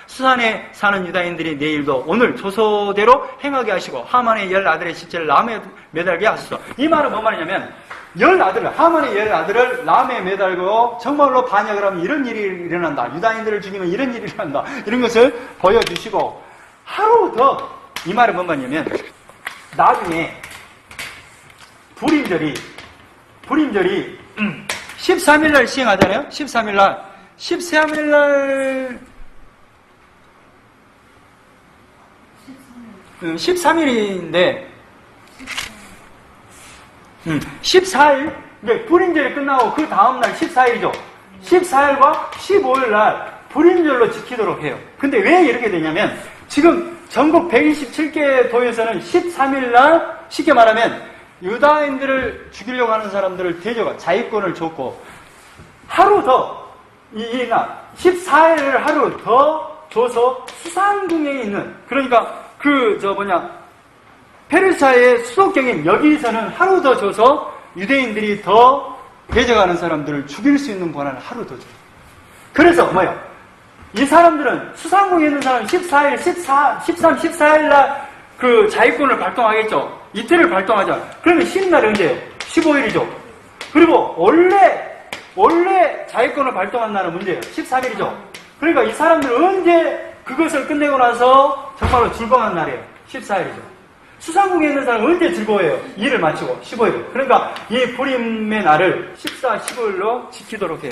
수산에 사는 유다인들이 내일도 오늘 조소대로 행하게 하시고 하만의 10아들의 시체를 람에 매달게 하소서. 이 말은 뭔 말이냐면 하만의 10아들을 람에 매달고 정말로 반역을 하면 이런 일이 일어난다. 유다인들을 죽이면 이런 일이 일어난다. 이런 것을 보여주시고 하루 더 이 말은 뭔 말이냐면 나중에 불임절이 13일날 시행하잖아요. 13일날 13일인데 14일 불임절이 끝나고 그 다음날 14일이죠. 14일과 15일날 불임절로 지키도록 해요. 근데 왜 이렇게 되냐면 지금 전국 127개 도에서는 13일날 쉽게 말하면 유다인들을 죽이려고 하는 사람들을 대적하 자위권을 줬고 하루 더 이날 14일을 하루 더 줘서 수상궁에 있는 그러니까 페르시아의 수도경인 여기서는 하루 더 줘서 유대인들이 더 대적하는 사람들을 죽일 수 있는 권한을 하루 더 줘요. 그래서 이 사람들은 수상궁에 있는 사람은 14일, 13, 14일 날 그 자위권을 발동하겠죠. 이틀을 발동하자. 그러면 쉬는 날이 언제예요? 15일이죠. 그리고 원래 자위권을 발동한 날은 문제예요. 13일이죠. 그러니까 이 사람들은 언제 그것을 끝내고 나서 정말로 즐거운 날이에요. 14일이죠. 수상궁에 있는 사람은 언제 즐거워해요? 일을 마치고 15일. 그러니까 이 불임의 날을 14, 15일로 지키도록 해요.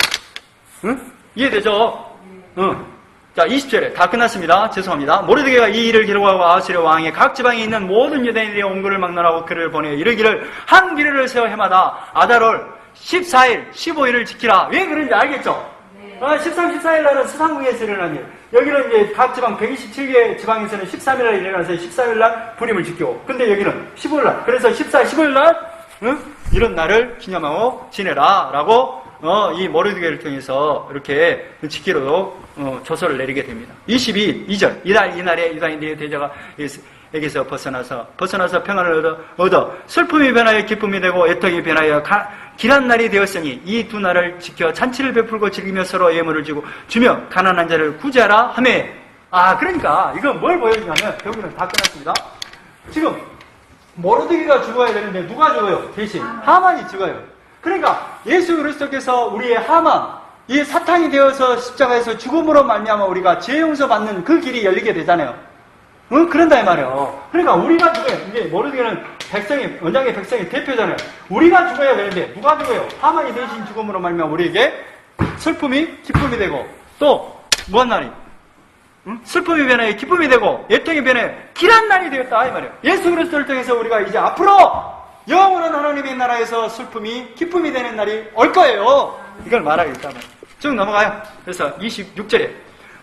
응? 이해되죠? 응. 자, 20절에 다 끝났습니다. 죄송합니다. 모르드게가 이 일을 기록하고 아수르 왕의 각 지방에 있는 모든 유대인들이 온 그를 막론하고 그를 보내어 이르기를 한 기류를 세워 해마다 아달월 14일, 15일을 지키라. 왜 그런지 알겠죠? 13, 14일 날은 수상궁에서 일어난 일. 여기는 이제 각 지방 127개 지방에서는 13일 날 일어나서 14일 날 불임을 지키고, 근데 여기는 15일 날. 그래서 14, 15일 날 이런 날을 기념하고 지내라 라고 이 모르드게를 통해서 이렇게 지키도록 조서를 내리게 됩니다. 22절 이날에 유다인들의 대적에게서 벗어나서 평안을 얻어 슬픔이 변하여 기쁨이 되고 애통이 변하여 길한 날이 되었으니 이 두 날을 지켜 잔치를 베풀고 즐기며 서로 예물을 주며 가난한 자를 구제하라 하며. 그러니까 이건 뭘 보여주냐면 여기는 다 끝났습니다. 지금 모르드게가 죽어야 되는데 누가 죽어요? 대신 하만이 죽어요. 그러니까 예수 그리스도께서 우리의 하만, 이 사탄이 되어서 십자가에서 죽음으로 말미암아 우리가 죄 용서 받는 그 길이 열리게 되잖아요. 그런다 이 말이에요. 그러니까 우리가 죽어요. 이제 모르드게는 원장의 백성의 대표잖아요. 우리가 죽어야 되는데 누가 죽어요? 하만이 대신 죽음으로 말미암아 우리에게 슬픔이 기쁨이 되고 또 무한 날이 슬픔이 변해 기쁨이 되고 애통이 변해 길한 날이 되었다 이 말이에요. 예수 그리스도를 통해서 우리가 이제 앞으로 영원한 하나님의 나라에서 슬픔이 기쁨이 되는 날이 올 거예요. 이걸 말하겠다. 쭉 넘어가요. 그래서 26절에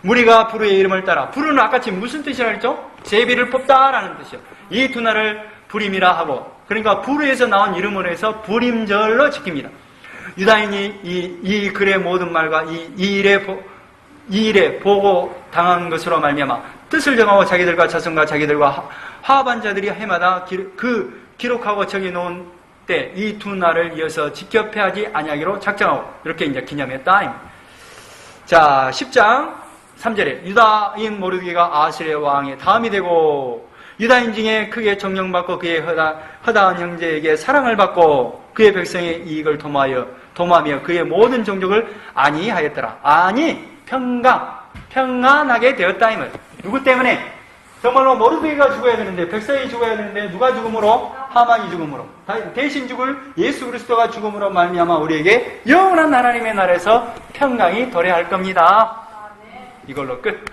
무리가 부르의 이름을 따라, 부르는 아까지 무슨 뜻이라 했죠? 제비를 뽑다라는 뜻이요. 이 두 날을 불임이라 하고, 그러니까 부르에서 나온 이름으로 해서 불임절로 지킵니다. 유다인이 이 글의 모든 말과 이 일에 보고 당한 것으로 말미암아 뜻을 정하고 자기들과 자손과 자기들과 화합한 자들이 해마다 기록하고 정해놓은 때 이 두 날을 이어서 지켜 패하지 아니하기로 작정하고 이렇게 이제 기념했다. 자, 10장 3절에 유다인 모르드게가 아수르 왕의 다음이 되고 유다인 중에 크게 정령받고 그의 허다한 형제에게 사랑을 받고 그의 백성의 이익을 도모하며 그의 모든 종족을 안위하였더라. 평안하게 되었다. 누구 때문에? 정말로 모르드게가 죽어야 되는데, 백성이 죽어야 되는데 누가 죽음으로? 하만이 죽음으로. 대신 죽을 예수 그리스도가 죽음으로 말미암아 우리에게 영원한 하나님의 나라에서 평강이 도래할 겁니다. 이걸로 끝.